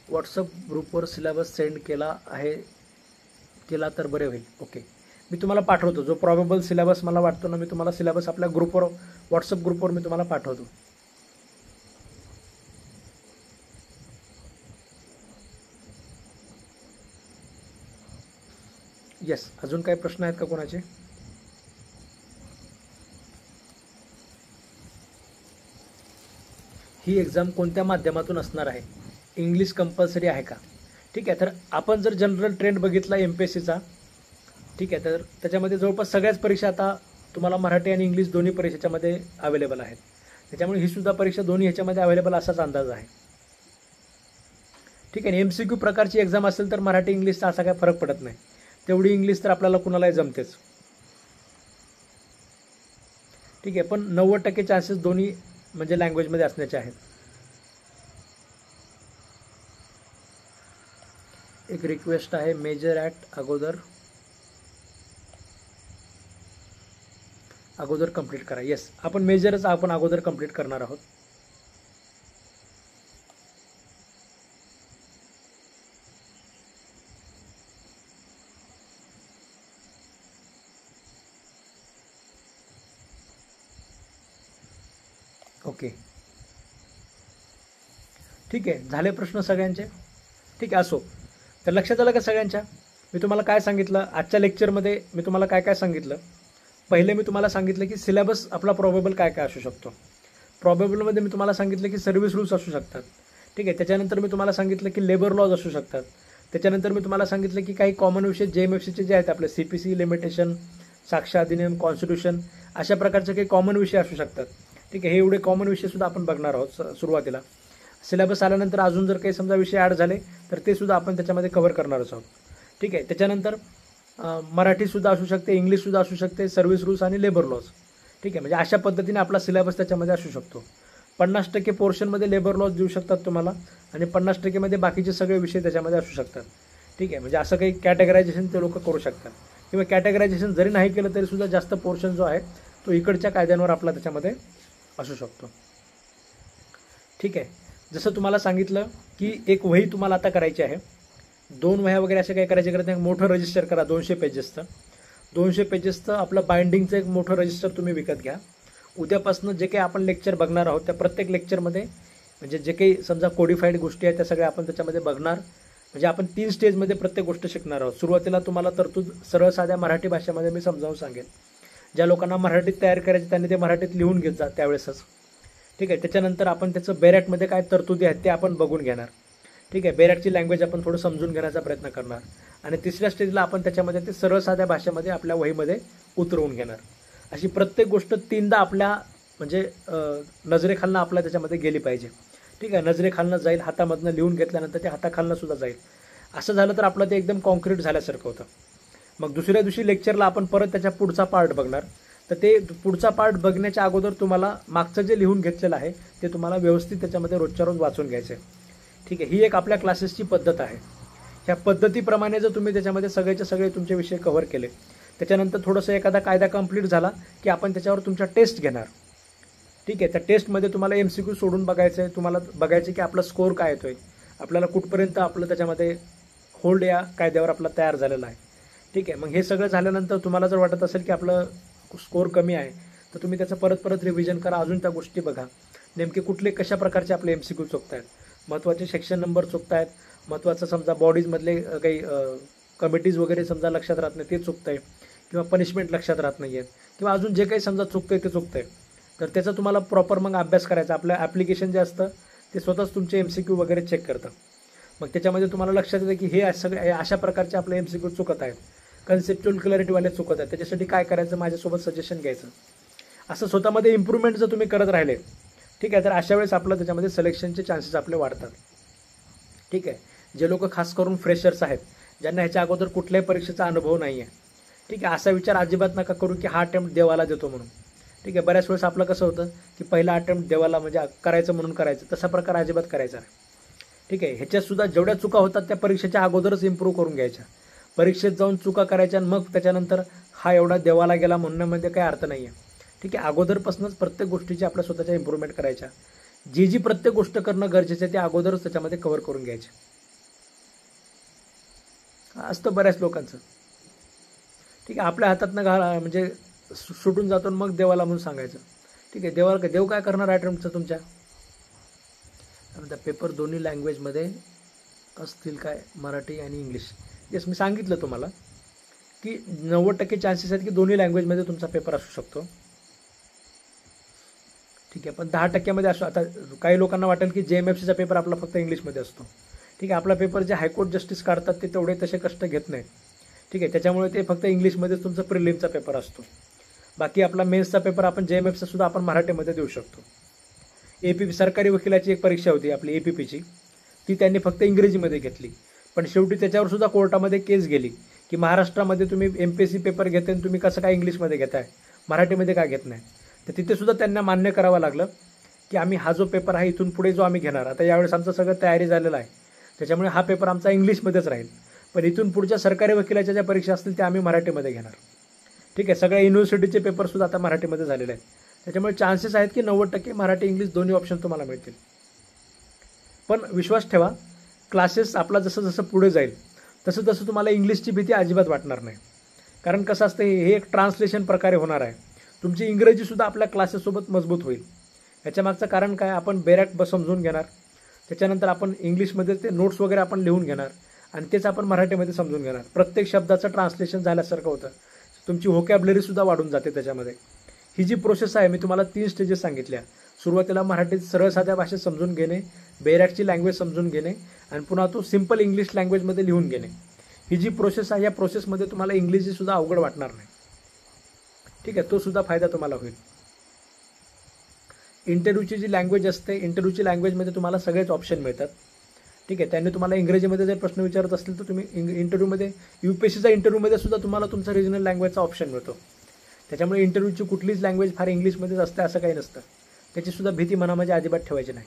व्हॉट्सअप ग्रुपवर सिलेबस सेंड केला तर बरे होईल. ओके, मी तुम्हाला पाठवतो जो प्रॉबेबल सिलेबस मला वाटतो ना, मी तुम्हाला सिलेबस आपल्या ग्रुपवर, व्हॉट्सअप ग्रुपवर मी तुम्हाला पाठवतो. येस, अजून काही प्रश्न आहेत का कोणाचे? ही एक्झाम कोणत्या माध्यमातून असणार आहे? इंग्लिश कंपल्सरी आहे का? ठीक आहे, तर आपण जर जनरल ट्रेंड बघितला MPSCचा, ठीक आहे, तर त्याच्यामध्ये जवळपास सगळ्याच परीक्षा आता तुम्हाला मराठी आणि इंग्लिश दोन्ही परीक्षेच्यामध्ये अवेलेबल आहेत. त्याच्यामुळे ही सुद्धा परीक्षा दोन्ही ह्याच्यामध्ये अवेलेबल असाच अंदाज आहे. ठीक आहे, MCQ प्रकारची एक्झाम असेल तर मराठी इंग्लिशचा असा काही फरक पडत नाही. तेवढी इंग्लिश तर आपल्याला कुणालाही जमतेच. ठीक आहे, पण 90% चान्सेस दोन्ही म्हणजे लँग्वेजमध्ये असण्याचे आहेत. एक रिक्वेस्ट आहे, मेजर ॲट अगोदर कंप्लीट करा. येस, आपण मेजरच आपण अगोदर कंप्लीट करणार आहोत. ओके, ठीक आहे, झाले प्रश्न सगळ्यांचे? ठीक आहे, असो. तर लक्षात आलं का सगळ्यांच्या? मी तुम्हाला काय सांगितलं आजच्या लेक्चरमध्ये? मी तुम्हाला काय काय सांगितलं? पहिले मी तुम्हाला सांगितलं की सिलेबस आपला प्रॉबेबल काय काय असू शकतो. प्रॉबेबलमध्ये मी तुम्हाला सांगितलं की सर्व्हिस रूल्स असू शकतात. ठीक आहे, त्याच्यानंतर मी तुम्हाला सांगितलं की लेबर लॉज असू शकतात. त्याच्यानंतर मी तुम्हाला सांगितलं की काही कॉमन विषय JMFCचे जे आहेत आपले CPC लिमिटेशन, साक्ष अधिनियम, कॉन्स्टिट्यूशन, अशा प्रकारचे काही कॉमन विषय असू शकतात. ठीक आहे. हे एवढे कॉमन विषयसुद्धा आपण बघणार आहोत सुरुवातीला. सिलेबस आल्यानंतर अजून जर काही समजा विषय ॲड झाले तर ते सुद्धा आपण त्याच्यामध्ये कव्हर करणारच आहोत. ठीक आहे. त्याच्यानंतर मराठीसुद्धा असू शकते, इंग्लिशसुद्धा असू शकते, सर्व्हिस रूल्स आणि लेबर लॉज. ठीक आहे. म्हणजे अशा पद्धतीने आपला सिलेबस त्याच्यामध्ये असू शकतो. 50% पोर्शनमध्ये लेबर लॉज देऊ शकतात तुम्हाला आणि 50% बाकीचे सगळे विषय त्याच्यामध्ये असू शकतात. ठीक आहे. म्हणजे असं काही कॅटेगरायझेशन ते लोक करू शकतात किंवा कॅटेगरायझेशन जरी नाही केलं तरी सुद्धा जास्त पोर्शन जो आहे तो इकडच्या कायद्यांवर आपला त्याच्यामध्ये असू शकतो. ठीक आहे. जसं तुम्हाला सांगितलं की एक वही तुम्हाला आता करायची आहे. 2 वह्या वगैरे असे काही करायचे करत नाही. मोठं रजिस्टर करा 200 पेजेसचं. 200 पेजेसचं आपलं बाइंडिंगचं एक मोठं रजिस्टर तुम्ही विकत घ्या. उद्यापासून जे काही आपण लेक्चर बघणार आहोत त्या प्रत्येक लेक्चरमध्ये म्हणजे जे काही समजा कोडिफाईड गोष्टी आहेत त्या सगळ्या आपण त्याच्यामध्ये बघणार. म्हणजे आपण 3 स्टेजमध्ये प्रत्येक गोष्ट शिकणार आहोत. सुरुवातीला तुम्हाला तरतूद सरळ साध्या मराठी भाषेमध्ये मी समजावून सांगेन. ज्या लोकांना मराठीत तयार करायचे त्यांनी ते मराठीत लिहून घेत जा त्यावेळेसच. ठीक आहे. त्याच्यानंतर आपण त्याचं बेरॅक्टमध्ये काय तरतुदी आहेत ते आपण बघून घेणार. ठीक आहे. बेरॅक्टची लँग्वेज आपण थोडं समजून घेण्याचा प्रयत्न करणार आणि तिसऱ्या स्टेजला आपण त्याच्यामध्ये ते सरळ साध्या भाषेमध्ये आपल्या वहीमध्ये उतरवून घेणार. अशी प्रत्येक गोष्ट 3दा आपल्या म्हणजे नजरेखालनं आपल्या त्याच्यामध्ये गेली पाहिजे. ठीक आहे. नजरेखालनं जाईल, हातामधनं लिहून घेतल्यानंतर ते हाताखालनं सुद्धा जाईल. असं झालं तर आपलं ते एकदम कॉन्क्रीट झाल्यासारखं होतं. मग दुसऱ्या दिवशी लेक्चरला आपण परत त्याच्या पुढचा पार्ट बघणार. तर ते पुढचा पार्ट बघण्याच्या अगोदर तुम्हाला मागचं जे लिहून घेतलेलं आहे ते तुम्हाला व्यवस्थित त्याच्यामध्ये रोजच्या रोज वाचून घ्यायचं आहे. ठीक आहे. ही एक आपल्या क्लासेसची पद्धत आहे. ह्या पद्धतीप्रमाणे जर तुम्ही त्याच्यामध्ये सगळेचे सगळे तुमचे विषय कव्हर केले त्याच्यानंतर थोडंसं एखादा कायदा कंप्लीट झाला की आपण त्याच्यावर तुमच्या टेस्ट घेणार. ठीक आहे. त्या टेस्टमध्ये तुम्हाला MCQ सोडून बघायचं आहे. तुम्हाला बघायचं की आपला स्कोअर काय येतोय, आपल्याला कुठपर्यंत आपलं त्याच्यामध्ये होल्ड या कायद्यावर आपला तयार झालेला आहे. ठीक आहे. मग हे सगळं झाल्यानंतर तुम्हाला जर वाटत असेल की आपलं स्कोअर कमी आहे तर तुम्ही त्याचं परत रिव्हिजन करा. अजून त्या गोष्टी बघा नेमके कुठले कशा प्रकारचे आपले MCQ चुकत आहेत, महत्त्वाचे सेक्शन नंबर चुकत आहेत, महत्त्वाचं समजा बॉडीजमधले काही कमिटीज वगैरे समजा लक्षात राहत नाही ते चुकतं आहे किंवा पनिशमेंट लक्षात राहत नाही आहेत किंवा अजून जे काही समजा चुकतं आहे ते चुकतं आहे. तर त्याचा तुम्हाला प्रॉपर मग अभ्यास करायचा. आपलं ॲप्लिकेशन जे असतं ते स्वतःच तुमचे MCQ वगैरे चेक करतं. मग त्याच्यामध्ये तुम्हाला लक्षात येतं की हे सगळे अशा प्रकारचे आपले MCQ चुकत आहेत, कन्सेप्च्युअल क्लॅरिटीवाले चुकत आहेत. त्याच्यासाठी काय करायचं, माझ्यासोबत सजेशन घ्यायचं. असं स्वतःमध्ये इम्प्रूव्हमेंट जर तुम्ही करत राहिले ठीक आहे तर अशा वेळेस आपलं त्याच्यामध्ये सिलेक्शनचे चान्सेस आपले वाढतात. ठीक आहे. जे लोक खास करून फ्रेशर्स आहेत ज्यांना ह्याच्या अगोदर कुठल्याही परीक्षेचा अनुभव नाही आहे. ठीक आहे. असा विचार अजिबात नका करू की हा अटेम्प्ट देवाला देतो म्हणून. ठीक आहे. बऱ्याच वेळेस आपलं कसं होतं की पहिला अटेम्प्ट देवाला म्हणजे करायचं म्हणून करायचं, तसा प्रकार अजिबात करायचा नाही. ठीक आहे. ह्याच्यातसुद्धा जेवढ्या चुका होतात त्या परीक्षेच्या अगोदरच इम्प्रूव्ह करून घ्यायच्या. परीक्षेत जाऊन चुका करायच्या आणि मग त्याच्यानंतर हा एवढा देवाला गेला म्हणण्यामध्ये काही अर्थ नाही आहे. ठीक आहे. अगोदरपासूनच प्रत्येक गोष्टीची आपल्या स्वतःच्या इम्प्रूव्हमेंट करायच्या. जी प्रत्येक गोष्ट करणं गरजेचं आहे ते अगोदरच त्याच्यामध्ये कव्हर करून घ्यायचे. असतं बऱ्याच लोकांचं. ठीक आहे. आपल्या हातातनं म्हणजे सुटून जातो मग देवाला म्हणून सांगायचं. ठीक आहे. देव काय करणार अटेम्प्टचं तुमच्या पेपर दोन्ही लँग्वेजमध्ये असतील काय, मराठी आणि इंग्लिश. येस, मी सांगितलं तुम्हाला की 90% चान्सेस आहेत की दोन्ही लँग्वेजमध्ये तुमचा पेपर असू शकतो. ठीक आहे. पण 10% असो. आता काही लोकांना वाटेल की JMFCचा पेपर आपला फक्त इंग्लिशमध्ये असतो. ठीक आहे. आपला पेपर जे हायकोर्ट जस्टिस काढतात ते तेवढे तसे कष्ट घेत नाहीत. ठीक आहे. त्याच्यामुळे ते फक्त इंग्लिशमध्येच तुमचा प्रिलिमचा पेपर असतो. बाकी आपला मेन्सचा पेपर आपण JMFचा सुद्धा आपण मराठीमध्ये देऊ शकतो. APP सरकारी वकिलाची एक परीक्षा होती आपली APPची, ती त्यांनी फक्त इंग्रजीमध्ये घेतली. पण शेवटी त्याच्यावर सुद्धा कोर्टामध्ये केस गेली की महाराष्ट्रामध्ये तुम्ही MPSC पेपर घेते आणि तुम्ही कसं काय इंग्लिशमध्ये घेताय, मराठीमध्ये का घेत नाही. तर तिथे सुद्धा त्यांना मान्य करावं लागलं की आम्ही हा जो पेपर आहे इथून पुढे जो आम्ही घेणार, आता यावेळेस आमचं सगळं तयारी झालेलं आहे त्याच्यामुळे हा पेपर आमचा इंग्लिशमध्येच राहील. पण इथून पुढच्या सरकारी वकिलाच्या ज्या परीक्षा असतील त्या आम्ही मराठीमध्ये घेणार. ठीक आहे. सगळ्या युनिव्हर्सिटीचे पेपरसुद्धा आता मराठीमध्ये झालेले आहेत. त्याच्यामुळे चान्सेस आहेत की 90% मराठी इंग्लिश दोन्ही ऑप्शन तुम्हाला मिळतील. पण विश्वास ठेवा, क्लासेस आपला जसं जसं पुढे जाईल तसं तसं तुम्हाला इंग्लिशची भीती अजिबात वाटणार नाही. कारण कसं असतं, हे एक ट्रान्सलेशन प्रकारे होणार आहे. तुमची इंग्रजीसुद्धा आपल्या क्लासेससोबत मजबूत होईल. याच्यामागचं कारण काय, आपण बेरॅक्ट समजून घेणार, त्याच्यानंतर आपण इंग्लिशमध्ये ते नोट्स वगैरे आपण लिहून घेणार आणि तेच आपण मराठीमध्ये समजून घेणार. प्रत्येक शब्दाचं ट्रान्सलेशन झाल्यासारखं होतं. तुमची व्होकॅब्लरीसुद्धा वाढून जाते त्याच्यामध्ये. ही जी प्रोसेस आहे मी तुम्हाला 3 स्टेजेस सांगितल्या. सुरुवातीला मराठीत सरळ साध्या भाषेत समजून घेणे, बेरॅक्टची लँग्वेज समजून घेणे आणि पुन्हा तो सिम्पल इंग्लिश लँग्वेजमध्ये लिहून घेणे. ही जी प्रोसेस आहे या प्रोसेसमध्ये तुम्हाला इंग्लिशसुद्धा अवघड वाटणार नाही. ठीक आहे. तो सुद्धा फायदा तुम्हाला होईल. इंटरव्ह्यूची जी लँग्वेज असते, इंटरव्ह्यूची लँग्वेजमध्ये तुम्हाला सगळेच ऑप्शन मिळतात. ठीक आहे, त्यांनी तुम्हाला इंग्रजीमध्ये जर प्रश्न विचारत असतील तर तुम्ही इंटरव्ह्यूमध्ये UPSCचा इंटरव्ह्यूमध्ये सुद्धा तुम्हाला तुमचा रिजनल लँग्वेजचा ऑप्शन मिळतो. त्याच्यामुळे इंटरव्ह्यूची कुठलीच लँग्वेज फार इंग्लिशमध्येच असते असं काही नसतं. त्याचीसुद्धा भीती मनामध्ये अजिबात ठेवायची नाही.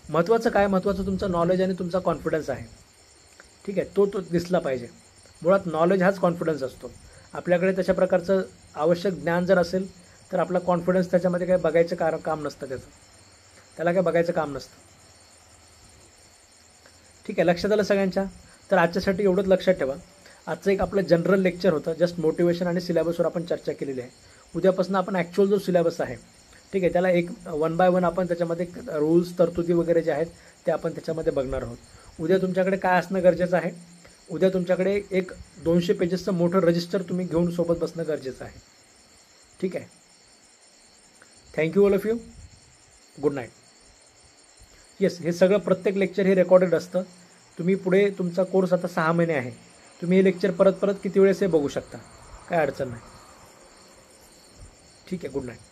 महत्त्वाचं काय, महत्त्वाचं तुमचं नॉलेज आणि तुमचा कॉन्फिडन्स आहे. ठीक आहे, तो दिसला पाहिजे. मुळात नॉलेज हाच कॉन्फिडन्स असतो. आपल्याकडे तशा प्रकारचं आवश्यक ज्ञान जर असेल तर आपला कॉन्फिडन्स त्याच्यामध्ये काही बघायचं काम नसतं, त्याला काही बघायचं काम नसतं. ठीक आहे, लक्षात आलं सगळ्यांच्या. तर आजच्यासाठी एवढंच लक्षात ठेवा. आजचं एक आपलं जनरल लेक्चर होतं, जस्ट मोटिवेशन आणि सिलेबसवर आपण चर्चा केलेली आहे. उद्यापासून आपण ॲक्च्युअल जो सिलेबस आहे, ठीक आहे, त्याला एक 1 बाय 1 आपण त्याच्यामध्ये रूल्स, तरतुदी वगैरे जे आहेत ते आपण त्याच्यामध्ये बघणार आहोत. उद्या तुमच्याकडे काय असणं गरजेचं आहे, उद्या तुमच्याकडे एक 200 पेजेसचं मोठं रजिस्टर तुम्ही घेऊन सोबत बसणं गरजेचं आहे. ठीक आहे, thank you all of you. Good night. Yes, हे सगळं प्रत्येक लेक्चर हे रेकॉर्डेड असतं. तुम्ही पुढे तुमचा कोर्स आता 6 महिने आहे. तुम्ही हे लेक्चर परत किती वेळेस हे बघू शकता, काय अडचण नाही. ठीक आहे, गुड नाईट.